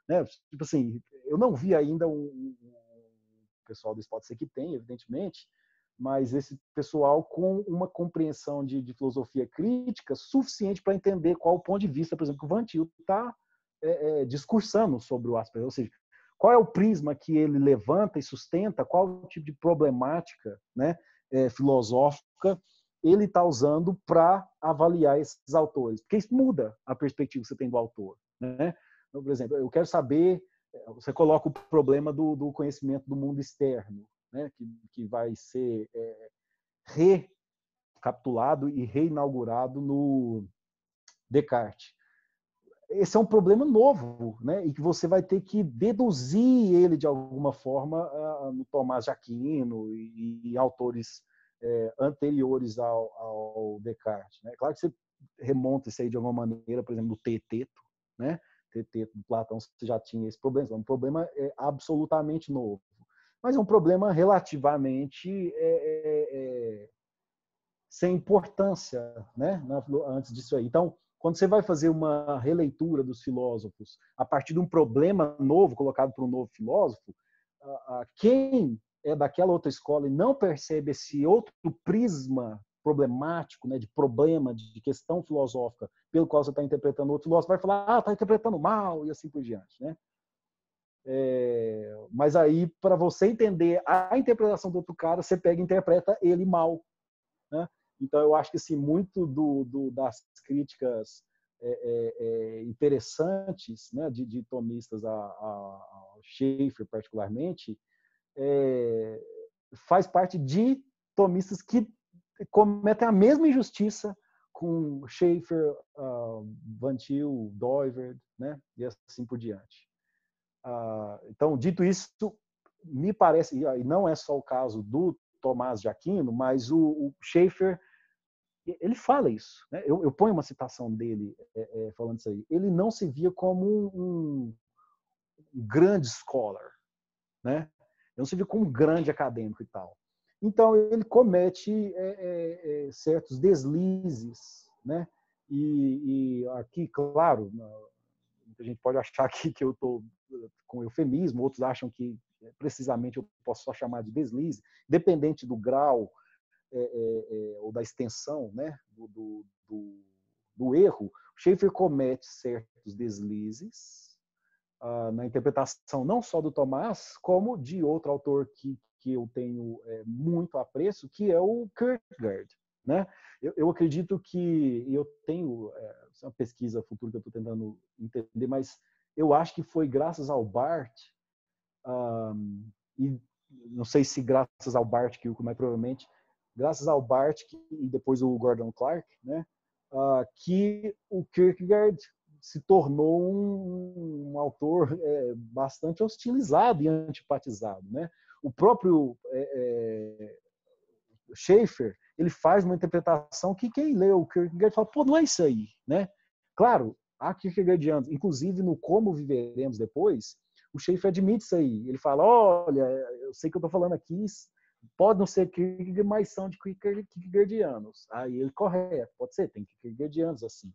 né, tipo assim, eu não vi ainda pessoal desse pode ser que tem, evidentemente, mas esse pessoal com uma compreensão de filosofia crítica suficiente para entender qual o ponto de vista, por exemplo, que o Van Til está discursando sobre o Asperger, ou seja, qual é o prisma que ele levanta e sustenta, qual o tipo de problemática, né, filosófica ele está usando para avaliar esses autores. Porque isso muda a perspectiva que você tem do autor. Né? Então, por exemplo, eu quero saber, você coloca o problema do conhecimento do mundo externo, né, que vai ser recapitulado e reinaugurado no Descartes. Esse é um problema novo, né? E que você vai ter que deduzir ele de alguma forma no Tomás de Aquino e autores anteriores ao Descartes. Né? Claro que você remonta isso aí de alguma maneira, por exemplo, do Teeteto, né? Teeteto do Platão, você já tinha esse problema. É um problema absolutamente novo, mas é um problema relativamente sem importância, né? Antes disso aí. Então, quando você vai fazer uma releitura dos filósofos a partir de um problema novo colocado por um novo filósofo, quem é daquela outra escola e não percebe esse outro prisma problemático, né, de problema, de questão filosófica pelo qual você está interpretando outro filósofo, vai falar, está interpretando mal, e assim por diante. Né? Mas aí, para você entender a interpretação do outro cara, você pega e interpreta ele mal. Né? Então, eu acho que assim, muito das críticas interessantes, né, de tomistas a Schaeffer, particularmente, faz parte de tomistas que cometem a mesma injustiça com Schaeffer, Van Til, Doiverd, né, e assim por diante. Então, dito isso, me parece, e não é só o caso do Tomás de Aquino, mas o Schaeffer, ele fala isso. Né? Eu ponho uma citação dele falando isso aí. Ele não se via como um grande scholar, né? Ele não se via como um grande acadêmico e tal. Então, ele comete certos deslizes, né? E aqui, claro, a gente pode achar aqui que eu estou com eufemismo, outros acham que precisamente eu posso só chamar de deslize, dependente do grau ou da extensão, né, do erro. Schaeffer comete certos deslizes na interpretação não só do Tomás, como de outro autor que eu tenho muito apreço, que é o Kierkegaard. Né? Eu acredito que, eu tenho uma pesquisa futura que eu estou tentando entender, mas eu acho que foi graças ao Barthes, e não sei se graças ao Barthes, mas provavelmente graças ao Barthes e depois o Gordon Clark, né, que o Kierkegaard se tornou um autor bastante hostilizado e antipatizado. Né? O próprio Schaeffer, ele faz uma interpretação que quem lê o Kierkegaard fala, pô, não é isso aí. Né? Claro, há Kierkegaardianos, inclusive no Como Viveremos Depois, o Schaeffer admite isso aí. Ele fala, olha, eu sei que eu estou falando aqui, pode não ser Kierkegaard, mas são de Kierkegaardianos. Aí ele correto, pode ser, tem Kierkegaardianos assim.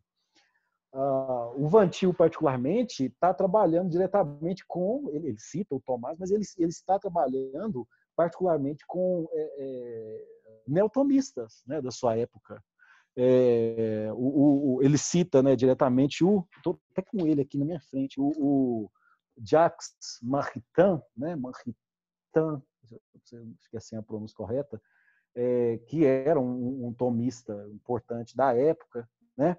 O Van Til, particularmente, está trabalhando diretamente com, ele cita o Tomás, mas ele está trabalhando particularmente com neotomistas, né, da sua época. Ele cita, né, diretamente estou até com ele aqui na minha frente, o Jacques Maritain, né, Maritain, esqueci a pronúncia correta, que era um tomista importante da época, né?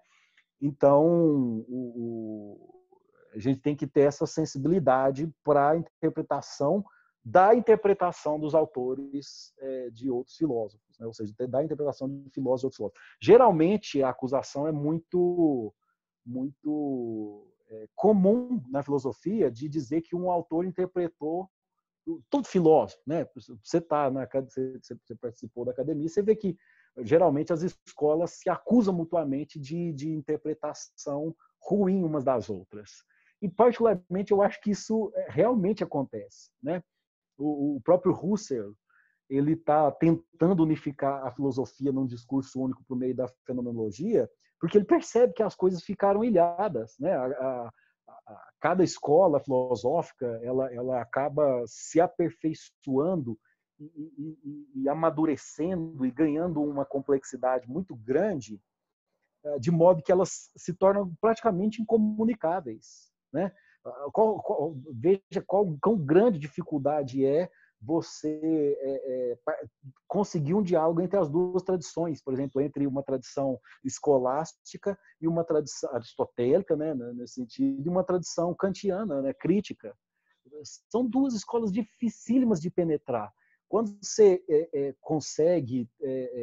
Então, a gente tem que ter essa sensibilidade para a interpretação dos autores de outros filósofos, né? Ou seja, da interpretação de filósofos de outros filósofos. Geralmente, a acusação é muito comum na filosofia de dizer que um autor interpretou todo filósofo, né? Você participou da academia, você vê que geralmente as escolas se acusam mutuamente de interpretação ruim umas das outras. E particularmente eu acho que isso realmente acontece, né? O próprio Husserl, ele está tentando unificar a filosofia num discurso único por meio da fenomenologia, porque ele percebe que as coisas ficaram ilhadas, né? cada escola filosófica ela acaba se aperfeiçoando e amadurecendo e ganhando uma complexidade muito grande, de modo que elas se tornam praticamente incomunicáveis, né? Veja quão grande dificuldade é você conseguir um diálogo entre as duas tradições, por exemplo, entre uma tradição escolástica e uma tradição aristotélica, né, nesse sentido, e uma tradição kantiana, né, crítica. São duas escolas dificílimas de penetrar. Quando você consegue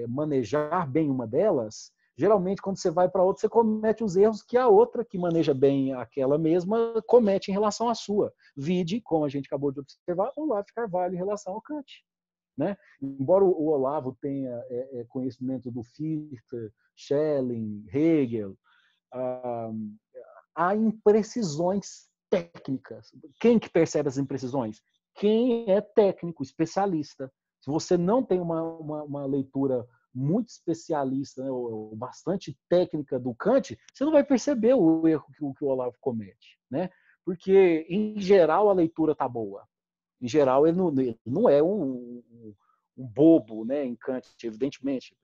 manejar bem uma delas, geralmente, quando você vai para outra, você comete os erros que a outra, que maneja bem aquela mesma, comete em relação à sua. Vide, como a gente acabou de observar, o Olavo de Carvalho em relação ao Kant. Né? Embora o Olavo tenha conhecimento do Fichte, Schelling, Hegel, há imprecisões técnicas. Quem que percebe as imprecisões? Quem é técnico, especialista. Se você não tem uma leitura muito especialista, né, ou bastante técnica do Kant, você não vai perceber o erro que o Olavo comete, né? Porque, em geral, a leitura está boa. Em geral, ele não é um bobo, né, em Kant, evidentemente.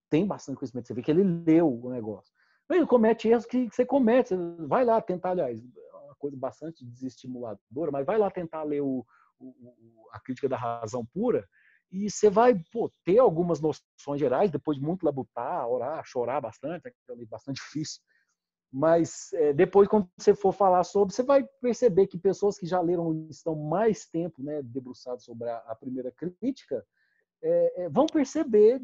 Tem bastante conhecimento. Você vê que ele leu o negócio. Mas ele comete erros que você comete. Você vai lá tentar, aliás, é uma coisa bastante desestimuladora, mas vai lá tentar ler a Crítica da Razão Pura, e você vai ter algumas noções gerais, depois de muito labutar, orar, chorar bastante, é bastante difícil. Mas depois, quando você for falar sobre, você vai perceber que pessoas que já leram estão mais tempo, né, debruçadas sobre a primeira crítica, vão perceber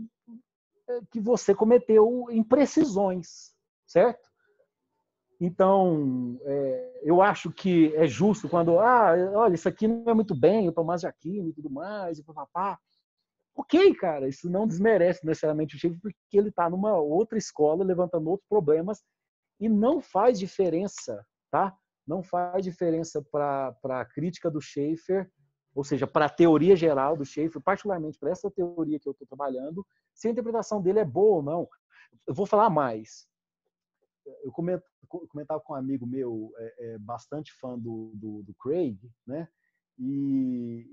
que você cometeu imprecisões, certo? Então, eu acho que é justo quando, olha, isso aqui não é muito bem, o Tomás de Aquino e tudo mais, e papapá. Ok, cara, isso não desmerece necessariamente o Schaeffer, porque ele está numa outra escola, levantando outros problemas, e não faz diferença, tá? Não faz diferença para a crítica do Schaeffer, ou seja, para a teoria geral do Schaeffer, particularmente para essa teoria que eu estou trabalhando, se a interpretação dele é boa ou não. Eu vou falar mais. Eu comentava com um amigo meu, bastante fã do Craig, né? E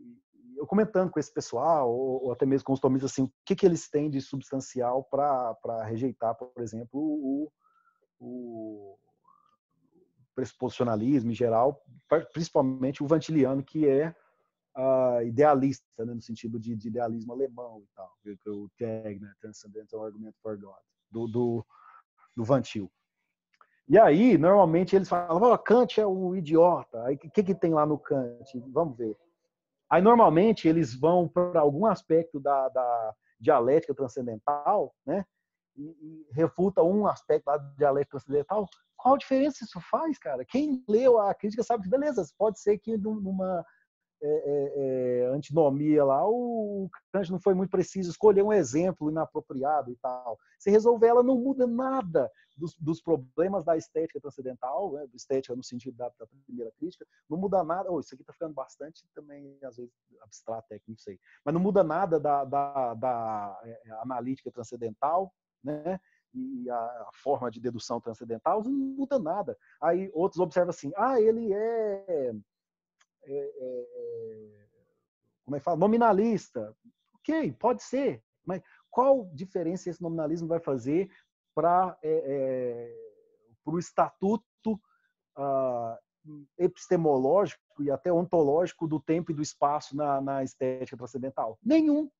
eu comentando com esse pessoal, ou até mesmo com os tomistas, assim, o que eles têm de substancial para rejeitar, por exemplo, o pressuposicionalismo em geral, principalmente o Vantiliano, que é idealista, né, no sentido de idealismo alemão e tal, o TAG, né, Transcendental Argument for God, do Vantil. E aí, normalmente, eles falam, Kant é o idiota. Aí, o que tem lá no Kant? Vamos ver. Aí, normalmente, eles vão para algum aspecto da dialética transcendental, né? E refuta um aspecto da dialética transcendental. Qual diferença isso faz, cara? Quem leu a crítica sabe que, beleza, pode ser que numa antinomia lá, o Kant não foi muito preciso, escolher um exemplo inapropriado e tal. Se resolver, ela não muda nada dos problemas da estética transcendental, né, estética no sentido da primeira crítica, não muda nada. Isso aqui está ficando bastante também, às vezes, abstrato, técnico, não sei. Mas não muda nada da analítica transcendental, né? E a forma de dedução transcendental, não muda nada. Aí outros observam assim, ele como é que fala? Nominalista. Ok, pode ser, mas qual diferença esse nominalismo vai fazer para o estatuto epistemológico e até ontológico do tempo e do espaço na estética transcendental? Nenhum,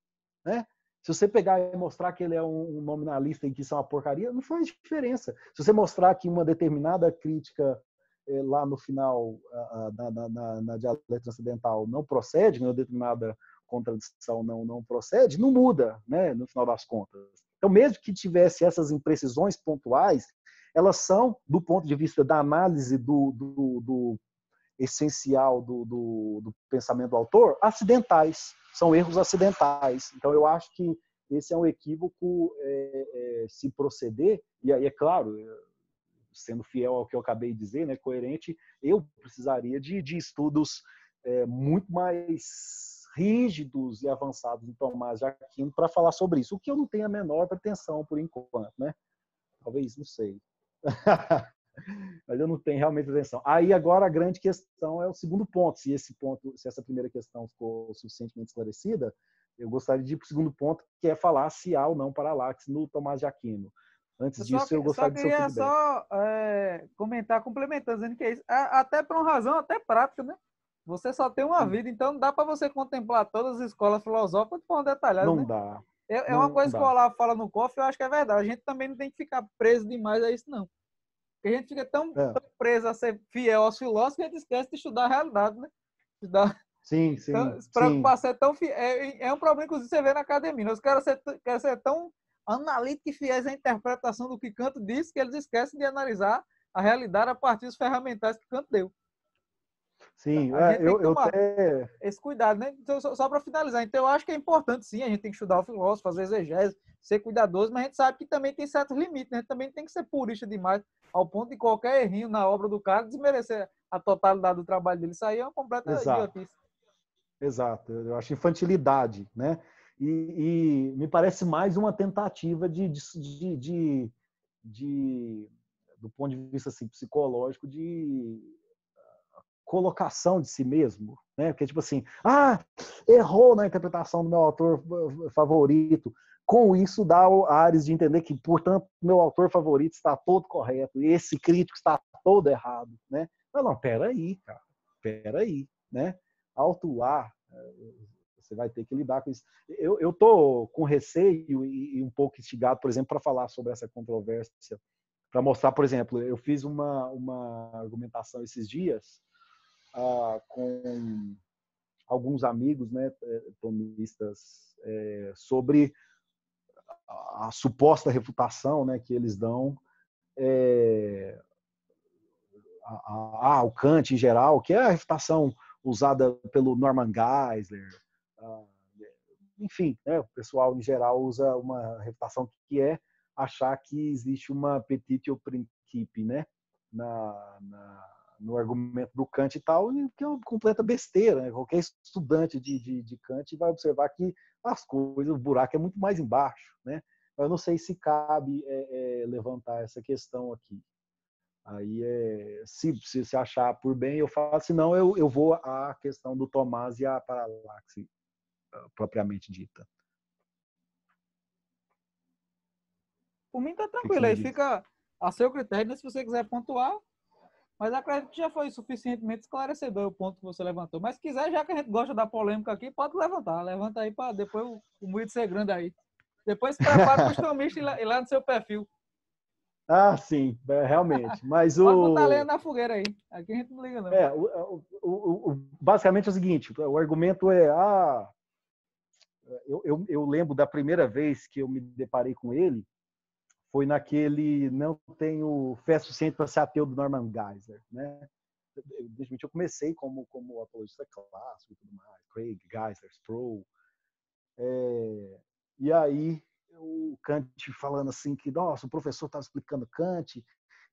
né? Se você pegar e mostrar que ele é um nominalista e que isso é uma porcaria, não faz diferença. Se você mostrar que uma determinada crítica lá no final na dialética transcendental não procede, uma determinada contradição não procede, não muda, né, no final das contas. Então, mesmo que tivesse essas imprecisões pontuais, elas são, do ponto de vista da análise do essencial do pensamento do autor, acidentais, são erros acidentais. Então, eu acho que esse é um equívoco se proceder, e aí, é claro, sendo fiel ao que eu acabei de dizer, né, coerente, eu precisaria de estudos muito mais rígidos e avançados em Tomás de Aquino para falar sobre isso, o que eu não tenho a menor pretensão por enquanto, né? Talvez, não sei. Mas eu não tenho realmente atenção. Aí agora a grande questão é o segundo ponto. Se essa primeira questão ficou suficientemente esclarecida, eu gostaria de ir para o segundo ponto, que é falar se há ou não paralaxe no Tomás de Aquino. Antes disso, eu Só gostaria do seu queria feedback. comentar, complementando, dizendo que é isso. Até por uma razão até prática, né? Você só tem uma vida, então não dá para você contemplar todas as escolas filosóficas de forma detalhada, Não né? dá. É uma Não coisa que o dá. Olavo fala no COF, eu acho que é verdade. A gente também não tem que ficar preso demais a isso, não. Porque a gente fica tão preso a ser fiel aos filósofos que a gente esquece de estudar a realidade, né? Sim, Então, sim, se sim. preocupar ser tão fiel. É um problema que você vê na academia. Né? Os caras querem ser tão analíticos e fiéis à interpretação do que Kant disse que eles esquecem de analisar a realidade a partir dos ferramentais que Kant deu. Sim, A gente tem que eu tomar até... esse cuidado, né? Então, só para finalizar, então eu acho que é importante sim, a gente tem que estudar o filósofo, fazer exegese, ser cuidadoso, mas a gente sabe que também tem certos limites, né? A gente também tem que ser purista demais, ao ponto de qualquer errinho na obra do cara desmerecer a totalidade do trabalho dele. Isso aí é uma completa Exato, idiotice. exato. Eu acho infantilidade, né? E me parece mais uma tentativa do ponto de vista assim, psicológico, de colocação de si mesmo, né? Porque tipo assim, errou na interpretação do meu autor favorito. Com isso dá ares de entender que, portanto, meu autor favorito está todo correto e esse crítico está todo errado, né? Não, peraí, cara, peraí, né? Alto lá, você vai ter que lidar com isso. Eu tô com receio e um pouco instigado, por exemplo, para falar sobre essa controvérsia, para mostrar, por exemplo, eu fiz uma argumentação esses dias com alguns amigos, né, tomistas, sobre a suposta refutação, né, que eles dão ao Kant em geral, que é a refutação usada pelo Norman Geisler. Enfim, né, o pessoal em geral usa uma refutação que é achar que existe uma petitio principii, né, no argumento do Kant e tal, que é uma completa besteira. Né? Qualquer estudante de Kant vai observar que as coisas, o buraco é muito mais embaixo. Né? Eu não sei se cabe levantar essa questão aqui. Aí, se achar por bem, eu faço, senão eu vou à questão do Tomás e a paralaxe propriamente dita. Por mim tá O que tranquilo, você me aí diz? fica a seu critério, né? Se você quiser pontuar, mas acredito que já foi suficientemente esclarecedor o ponto que você levantou. Mas se quiser, já que a gente gosta da polêmica aqui, pode levantar. Levanta aí para depois o moído ser grande aí. Depois se prepara para os tomistas ir lá no seu perfil. Sim, realmente. Mas Pode botar lenha na fogueira aí. Aqui a gente não liga, não. Basicamente é o seguinte, o argumento é eu lembro da primeira vez que eu me deparei com ele, foi naquele Não Tenho Fé Suficiente para Ser Ateu do Norman Geisler. Né? Eu comecei como apologista clássico e tudo mais, Craig, Geisler, Sproul. E aí o Kant falando assim que, nossa, o professor estava explicando Kant,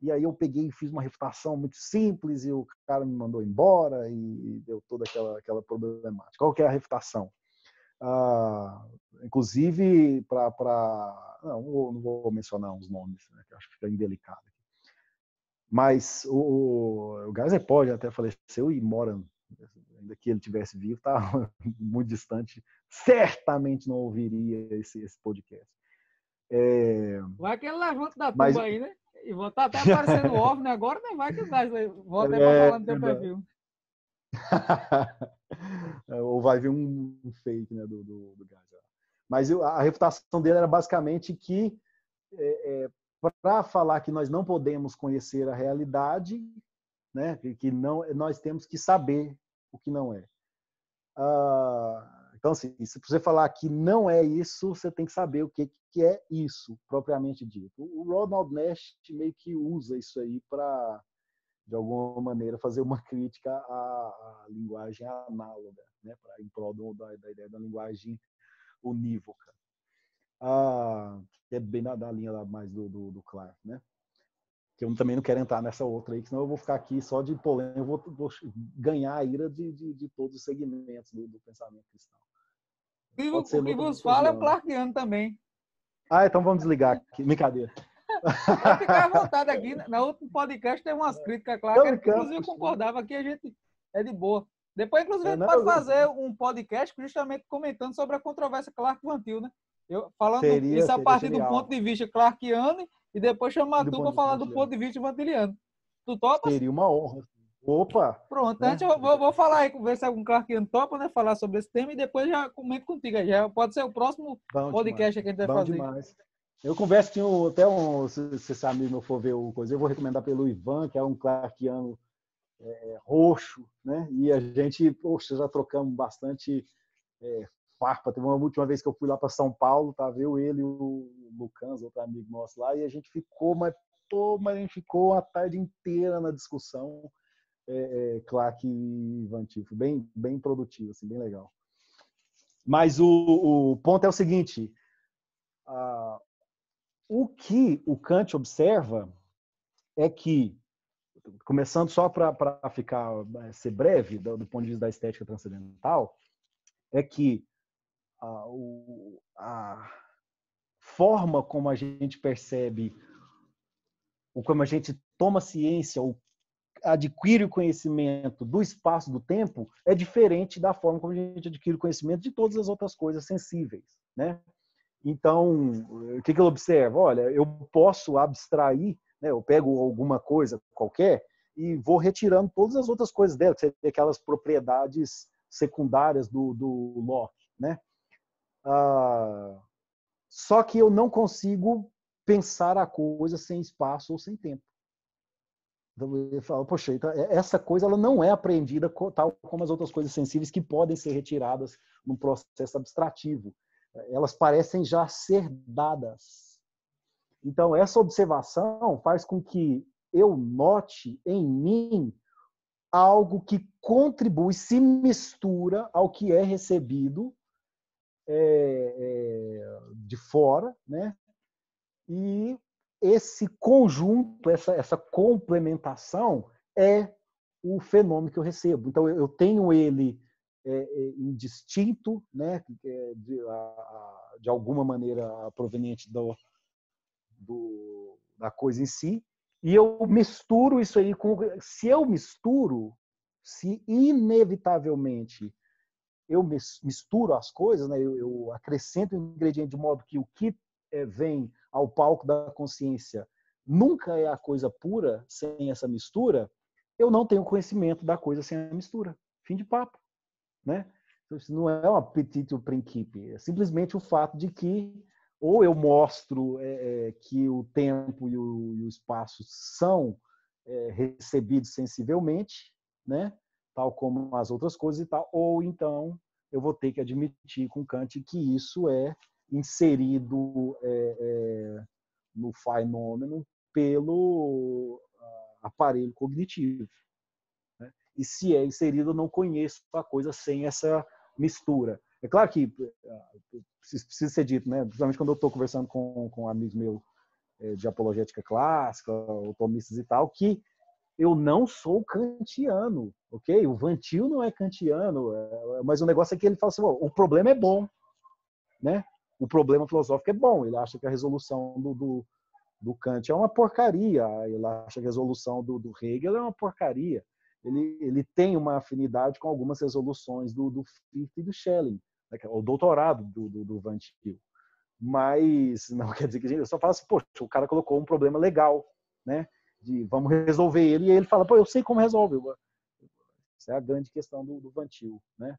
e aí eu peguei e fiz uma refutação muito simples e o cara me mandou embora e deu toda aquela problemática. Qual que é a refutação? Inclusive não vou mencionar os nomes, né, que eu acho que fica indelicado. Mas o Geyser pode até faleceu e mora, ainda que ele tivesse vivo, tá muito distante, certamente não ouviria esse podcast. Vai que ele levanta da Mas tumba aí, né? E vou estar até aparecendo o OVNI agora, né? Vai que o gás volta aí para falar no teu perfil. Ou vai vir um fake, né, do Geyser. Mas a refutação dele era basicamente que para falar que nós não podemos conhecer a realidade, né, que não, nós temos que saber o que não é. Então, assim, se você falar que não é isso, você tem que saber o que é isso, propriamente dito. O Ronald Nash meio que usa isso aí para, de alguma maneira, fazer uma crítica à linguagem análoga, né, em prol da ideia da linguagem unívoca. Que é bem na linha lá mais do Clarke, né? Que eu também não quero entrar nessa outra aí, senão eu vou ficar aqui só de polêmica, eu vou ganhar a ira de todos os segmentos do pensamento cristão. Pode ser O que noutra vos fala é o ocasião. Clarkiano também. Então vamos desligar aqui. Brincadeira. Pode ficar à vontade aqui. Na último podcast tem umas críticas, claro, que inclusive eu concordava que a gente é de boa. Depois, inclusive, a gente pode fazer um podcast justamente comentando sobre a controvérsia Clark-Van Til, né? Eu, falando isso a partir do ponto de vista clarkiano e depois chamar tu para falar do ponto de vista vantiliano. Tu topas? Seria uma honra. Opa! Pronto, né? Antes eu vou falar aí, ver se algum clarkiano topa, né? Falar sobre esse tema e depois já comento contigo. Já pode ser o próximo podcast que a gente vai fazer. Demais. Eu converso, tinha até se esse amigo meu for ver o coisa, eu vou recomendar pelo Ivan, que é um clarkiano roxo, né? E a gente, poxa, já trocamos bastante farpa. Teve uma última vez que eu fui lá para São Paulo, tá? Eu, ele e o Lucas, outro amigo nosso lá, e a gente ficou, mas a gente ficou a tarde inteira na discussão. Clark e Van Til, bem produtivo, assim, bem legal. Mas o ponto é o seguinte: o que o Kant observa é que, começando só para ser breve, do ponto de vista da estética transcendental, é que a forma como a gente percebe, ou como a gente toma ciência, ou adquire o conhecimento do espaço do tempo, é diferente da forma como a gente adquire o conhecimento de todas as outras coisas sensíveis, né? Então, o que eu observo? Olha, eu posso abstrair, né? Eu pego alguma coisa qualquer e vou retirando todas as outras coisas dela, que seriam aquelas propriedades secundárias do Locke, né? Só que eu não consigo pensar a coisa sem espaço ou sem tempo. Então, eu falo, poxa, então, essa coisa ela não é apreendida tal como as outras coisas sensíveis que podem ser retiradas num processo abstrativo. Elas parecem já ser dadas. Então, essa observação faz com que eu note em mim algo que contribui, se mistura ao que é recebido de fora, né? E esse conjunto, essa complementação é o fenômeno que eu recebo. Então, eu tenho ele indistinto, né? De alguma maneira proveniente da coisa em si, e eu misturo isso aí com... Se inevitavelmente eu misturo as coisas, né? Eu acrescento um ingrediente de modo que o que vem ao palco da consciência nunca é a coisa pura sem essa mistura, eu não tenho conhecimento da coisa sem a mistura. Fim de papo, né? Então, isso não é um petit principe, é simplesmente o fato de que ou eu mostro que o tempo e o espaço são recebidos sensivelmente, né? Tal como as outras coisas e tal, ou então eu vou ter que admitir com Kant que isso é inserido no fenômeno pelo aparelho cognitivo, né? E se é inserido, eu não conheço a coisa sem essa mistura. É claro que precisa ser dito, né? Principalmente quando eu estou conversando com amigos meus de apologética clássica, automistas e tal, que eu não sou kantiano, ok? O Van Til não é kantiano, mas o negócio é que ele fala assim, o problema é bom, né? O problema filosófico é bom. Ele acha que a resolução do Kant é uma porcaria, ele acha que a resolução do Hegel é uma porcaria. Ele tem uma afinidade com algumas resoluções do Fichte e do Schelling, né? O doutorado do Van Til. Mas não quer dizer que a gente só fala assim, poxa, o cara colocou um problema legal, né? De vamos resolver ele, e ele fala, pô, eu sei como resolve. Essa é a grande questão do Van Til, né?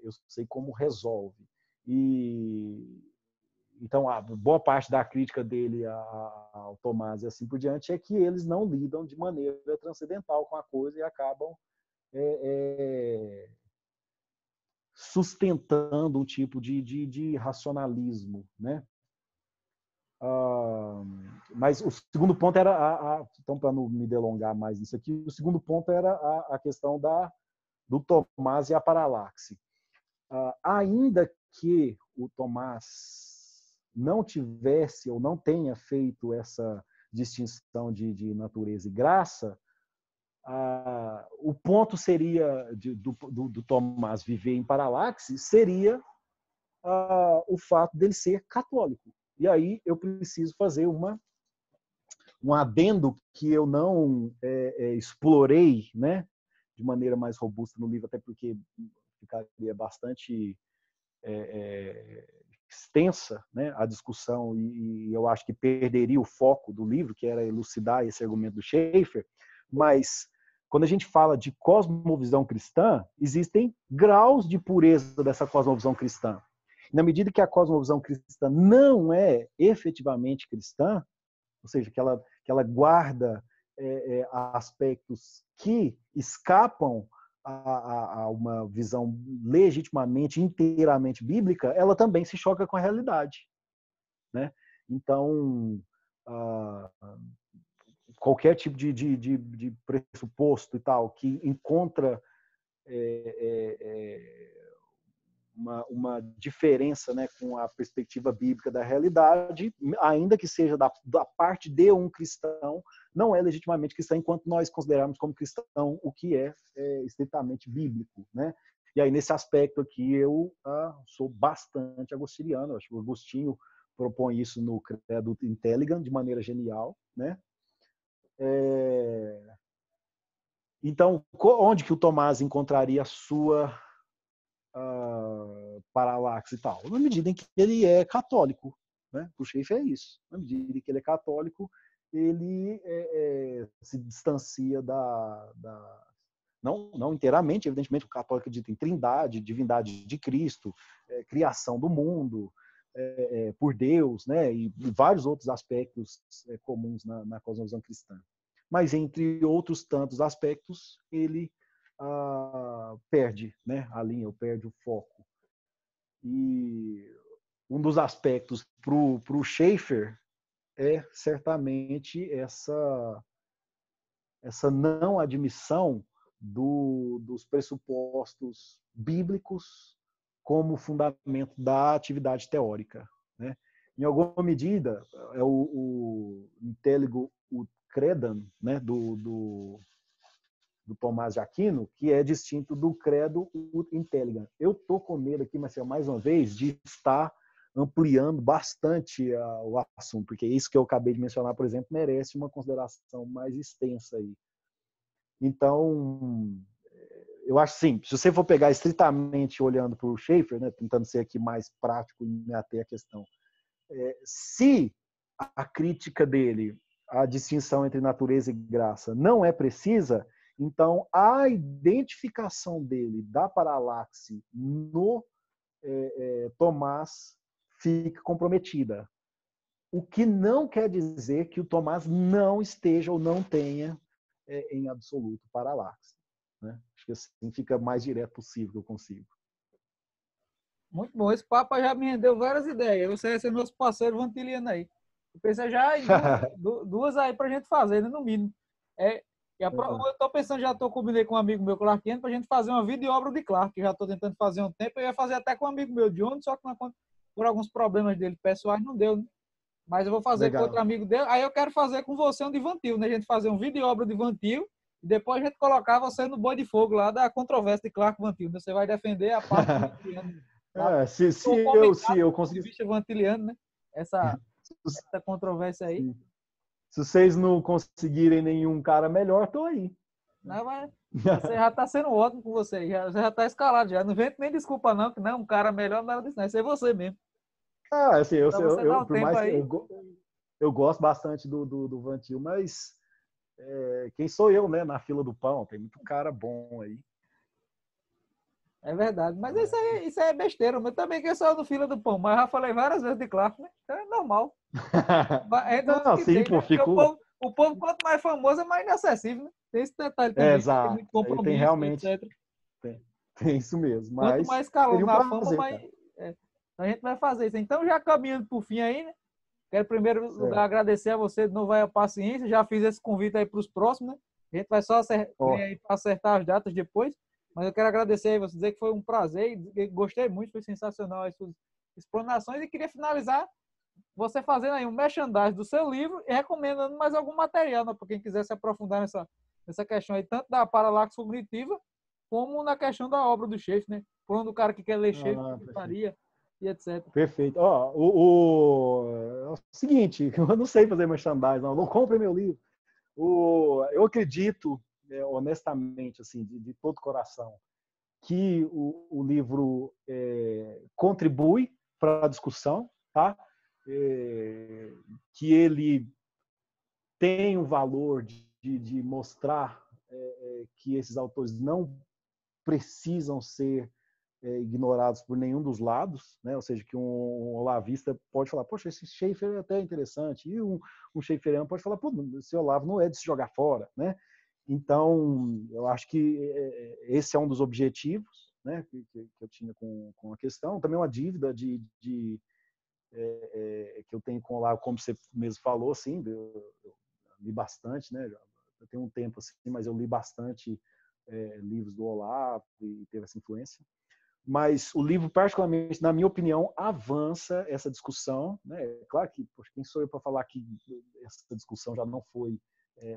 Eu sei como resolve. E então a boa parte da crítica dele ao Tomás e assim por diante é que eles não lidam de maneira transcendental com a coisa e acabam sustentando um tipo de racionalismo, né? Mas o segundo ponto era então, para não me delongar mais nisso aqui, o segundo ponto era a questão do Tomás e a paralaxe. Ainda que o Tomás não tivesse ou não tenha feito essa distinção de natureza e graça, o ponto seria do Tomás viver em paralaxe seria o fato dele ser católico. E aí eu preciso fazer uma um adendo que eu não explorei, né, de maneira mais robusta no livro, até porque ficaria bastante extensa, né, a discussão, e eu acho que perderia o foco do livro, que era elucidar esse argumento do Schaeffer. Mas quando a gente fala de cosmovisão cristã, existem graus de pureza dessa cosmovisão cristã. Na medida que a cosmovisão cristã não é efetivamente cristã, ou seja, que ela guarda aspectos que escapam a uma visão legitimamente, inteiramente bíblica, ela também se choca com a realidade, né? Então, qualquer tipo de pressuposto e tal que encontra uma diferença, né, com a perspectiva bíblica da realidade, ainda que seja da parte de um cristão, não é legitimamente cristão enquanto nós considerarmos como cristão o que é estritamente bíblico, né? E aí, nesse aspecto aqui, eu sou bastante agostiniano. Acho que o Agostinho propõe isso no Credo Intelligam de maneira genial, né? Então, onde que o Tomás encontraria a sua paralaxe e tal? Na medida em que ele é católico, né? O Schaeffer é isso. Na medida em que ele é católico, ele se distancia não inteiramente, evidentemente, o católico acredita em trindade, divindade de Cristo, criação do mundo por Deus, né? E vários outros aspectos comuns na cosmovisão cristã. Mas, entre outros tantos aspectos, ele perde, né, a linha, perde o foco. E um dos aspectos para o Schaeffer é certamente essa não admissão dos pressupostos bíblicos como fundamento da atividade teórica, né? Em alguma medida, é o Intelligo ut Credam, né, do Tomás de Aquino, que é distinto do Credo ut Intelligam. Eu estou com medo aqui, Marcelo, mais uma vez, de estar ampliando bastante o assunto, porque isso que eu acabei de mencionar, por exemplo, merece uma consideração mais extensa aí. Então, eu acho assim, se você for pegar estritamente olhando para o Schaeffer, né, tentando ser aqui mais prático e me ater à questão, se a crítica dele, a distinção entre natureza e graça, não é precisa, então a identificação dele da paralaxe no Tomás fica comprometida. O que não quer dizer que o Tomás não esteja ou não tenha em absoluto paralaxe, né? Acho que assim fica mais direto possível que eu consigo. Muito bom. Esse papo já me rendeu várias ideias. Você vai ser nosso parceiro vantiliano aí. Eu pensei já em duas aí pra gente fazer, né, no mínimo. Eu tô pensando, já combinei com um amigo meu, Clarkiano, pra gente fazer uma videoobra de Clark, que já tô tentando fazer há um tempo. Eu ia fazer até com um amigo meu, John, só que por alguns problemas dele pessoais não deu, né? Mas eu vou fazer Legal. Com outro amigo dele. Aí eu quero fazer com você um de Vantil, né? A gente fazer um videoobra de Vantil e depois a gente colocar você no boi de fogo lá da controvérsia de Clark Vantil. Você vai defender a parte vantiliana. Se eu conseguir... Vista vantiliano, né? Essa controvérsia aí. Sim. Se vocês não conseguirem nenhum cara melhor, tô aí. Não, mas você já tá sendo ótimo com você. Já tá escalado já. Não vem nem desculpa não, que não, um cara melhor não era disso, não. Isso é você mesmo. Assim, por mais que eu gosto bastante do Vantil, mas quem sou eu, né, na fila do pão? Tem muito cara bom aí. É verdade, mas isso aí é besteira. Eu também que sou no fila do pão, mas já falei várias vezes de Clark, né? Então é normal. Não, sim, pô, o povo, quanto mais famoso, é mais inacessível, né? Tem esse detalhe também. Exato. Tem muito compromisso, tem realmente, etc. Tem isso mesmo. Quanto mais calor na fama, prazer, mais a gente vai fazer isso. Então, já caminhando por fim aí, né? Quero, em primeiro lugar, agradecer a você de novo a paciência. Já fiz esse convite aí para os próximos, né? A gente vai só acertar as datas depois. Mas eu quero agradecer aí, você dizer que foi um prazer e gostei muito, foi sensacional as suas explanações. E queria finalizar você fazendo aí um merchandising do seu livro e recomendando mais algum material, né, para quem quiser se aprofundar nessa questão aí, tanto da paralaxe cognitiva, como na questão da obra do Schaeffer, né? Por onde o cara que quer ler Schaeffer, faria. e etc. Perfeito. Ó, é o seguinte, eu não sei fazer merchandising, não compre meu livro. Eu acredito, honestamente, assim, de todo coração, que o livro contribui para a discussão, tá? Que ele tem o valor de mostrar que esses autores não precisam ser ignorados por nenhum dos lados, né? Ou seja, que um olavista pode falar, poxa, esse Schaeffer é até interessante, e um Schaefferiano pode falar, pô, esse Olavo não é de se jogar fora, né? Então, eu acho que esse é um dos objetivos, né, que eu tinha com a questão. Também uma dívida que eu tenho com o Olavo, como você mesmo falou, assim, eu li bastante, né? Eu tenho um tempo assim, mas eu li bastante livros do Olavo e teve essa influência. Mas o livro, particularmente, na minha opinião, avança essa discussão, né? Claro que, poxa, quem sou eu para falar que essa discussão já não foi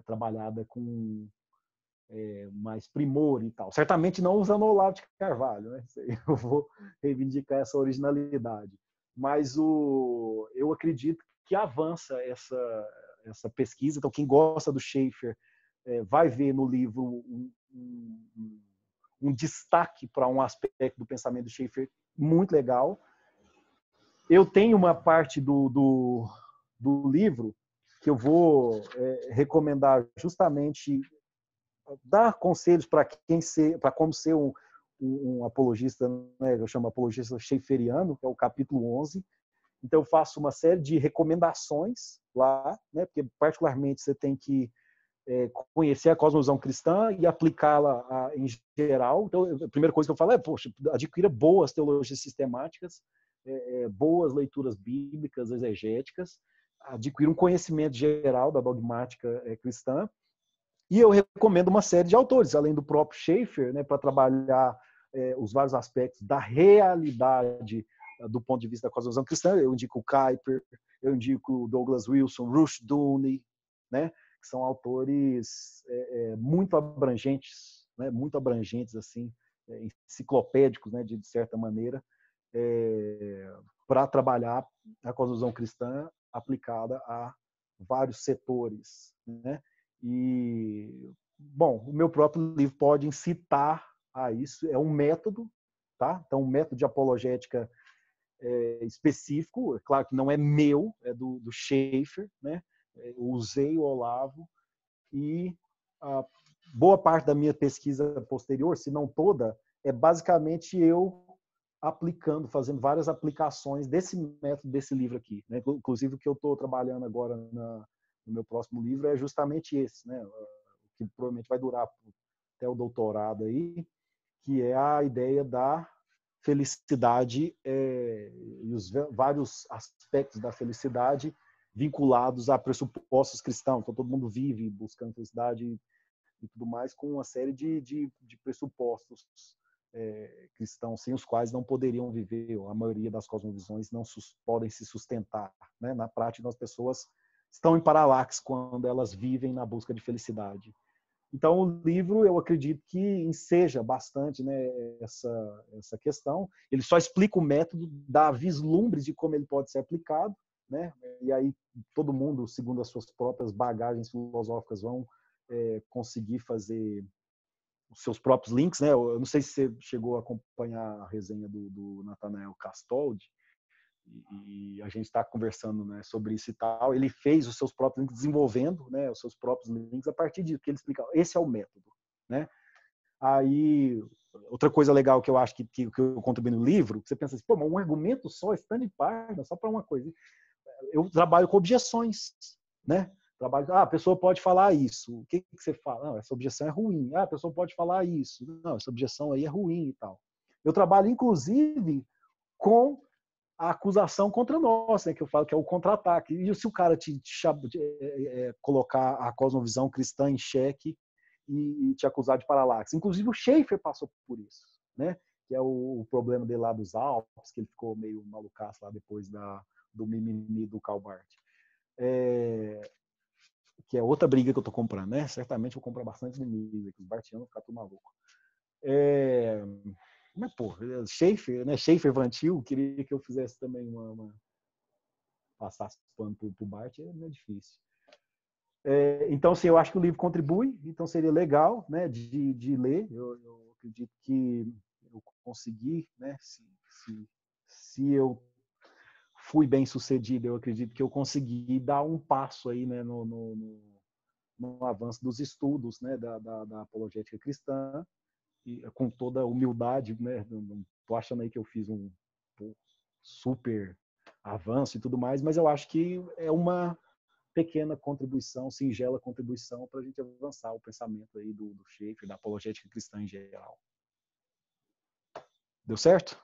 trabalhada com mais primor e tal. Certamente não usando o Olavo de Carvalho, né? Eu vou reivindicar essa originalidade. Mas eu acredito que avança essa pesquisa. Então, quem gosta do Schaeffer vai ver no livro um destaque para um aspecto do pensamento do Schaeffer muito legal. Eu tenho uma parte do livro que eu vou recomendar justamente dar conselhos para como ser um apologista, né, eu chamo apologista schaefferiano, que é o capítulo 11. Então eu faço uma série de recomendações lá, né, porque particularmente você tem que conhecer a cosmovisão cristã e aplicá-la em geral. Então, a primeira coisa que eu falo é, poxa, adquira boas teologias sistemáticas, boas leituras bíblicas, exegéticas, adquira um conhecimento geral da dogmática cristã. E eu recomendo uma série de autores, além do próprio Schaeffer, né, para trabalhar os vários aspectos da realidade do ponto de vista da cosmovisão cristã. Eu indico o Kuyper, eu indico o Douglas Wilson, Rushdoony, né, que são autores muito abrangentes, né, muito abrangentes, assim, enciclopédicos, né, de certa maneira, para trabalhar a cosmovisão cristã aplicada a vários setores, né? E, bom, o meu próprio livro pode incitar a isso. É um método, tá? Então, um método de apologética específico. É claro que não é meu, é do Schaeffer, né? Eu usei o Olavo e a boa parte da minha pesquisa posterior, se não toda, é basicamente eu aplicando, fazendo várias aplicações desse método, desse livro aqui, né? Inclusive o que eu estou trabalhando agora no meu próximo livro é justamente esse, né? Que provavelmente vai durar até o doutorado aí, que é a ideia da felicidade e os vários aspectos da felicidade vinculados a pressupostos cristãos. Então, todo mundo vive buscando felicidade e tudo mais com uma série de pressupostos cristãos sem os quais não poderiam viver. A maioria das cosmovisões não podem se sustentar, né? Na prática, as pessoas estão em paralaxe quando elas vivem na busca de felicidade. Então, o livro, eu acredito que enseja bastante, né, essa questão. Ele só explica o método, dá vislumbres de como ele pode ser aplicado, né? E aí todo mundo, segundo as suas próprias bagagens filosóficas, vão conseguir fazer os seus próprios links, né? Eu não sei se você chegou a acompanhar a resenha do Nathanael Castoldi, e a gente está conversando, né, sobre isso e tal. Ele fez os seus próprios links, desenvolvendo, né, os seus próprios links a partir disso, que ele explica. Esse é o método, né? Aí, outra coisa legal que eu acho que eu contribuí no livro, que você pensa assim, pô, mas um argumento só, estando em página, só para uma coisa. Eu trabalho com objeções, né? A pessoa pode falar isso. O que você fala? Não, essa objeção é ruim. A pessoa pode falar isso. Não, essa objeção aí é ruim e tal. Eu trabalho, inclusive, com a acusação contra nós, né, que eu falo que é o contra-ataque. E se o cara te colocar a cosmovisão cristã em xeque e te acusar de paralaxe? Inclusive o Schaeffer passou por isso, né? Que é o problema dele lá dos Alpes, que ele ficou meio malucaço lá depois do mimimi do Karl Barth. Que é outra briga que eu tô comprando, né? Certamente eu vou comprar bastante inimigo, que os bartianos vão ficar tudo maluco. Mas, pô, Schaeffer, né? Schaeffer Van Til, queria que eu fizesse também passasse pano pro Bart, não é difícil. Então, assim, eu acho que o livro contribui, então seria legal, né, de ler. Eu acredito que eu consegui, né, se eu fui bem sucedido, eu acredito que eu consegui dar um passo aí, né, no avanço dos estudos, né, da apologética cristã, e com toda a humildade, né, não tô achando aí que eu fiz um super avanço e tudo mais, mas eu acho que é uma pequena contribuição, singela contribuição para a gente avançar o pensamento aí do Schaeffer, da apologética cristã em geral. Deu certo?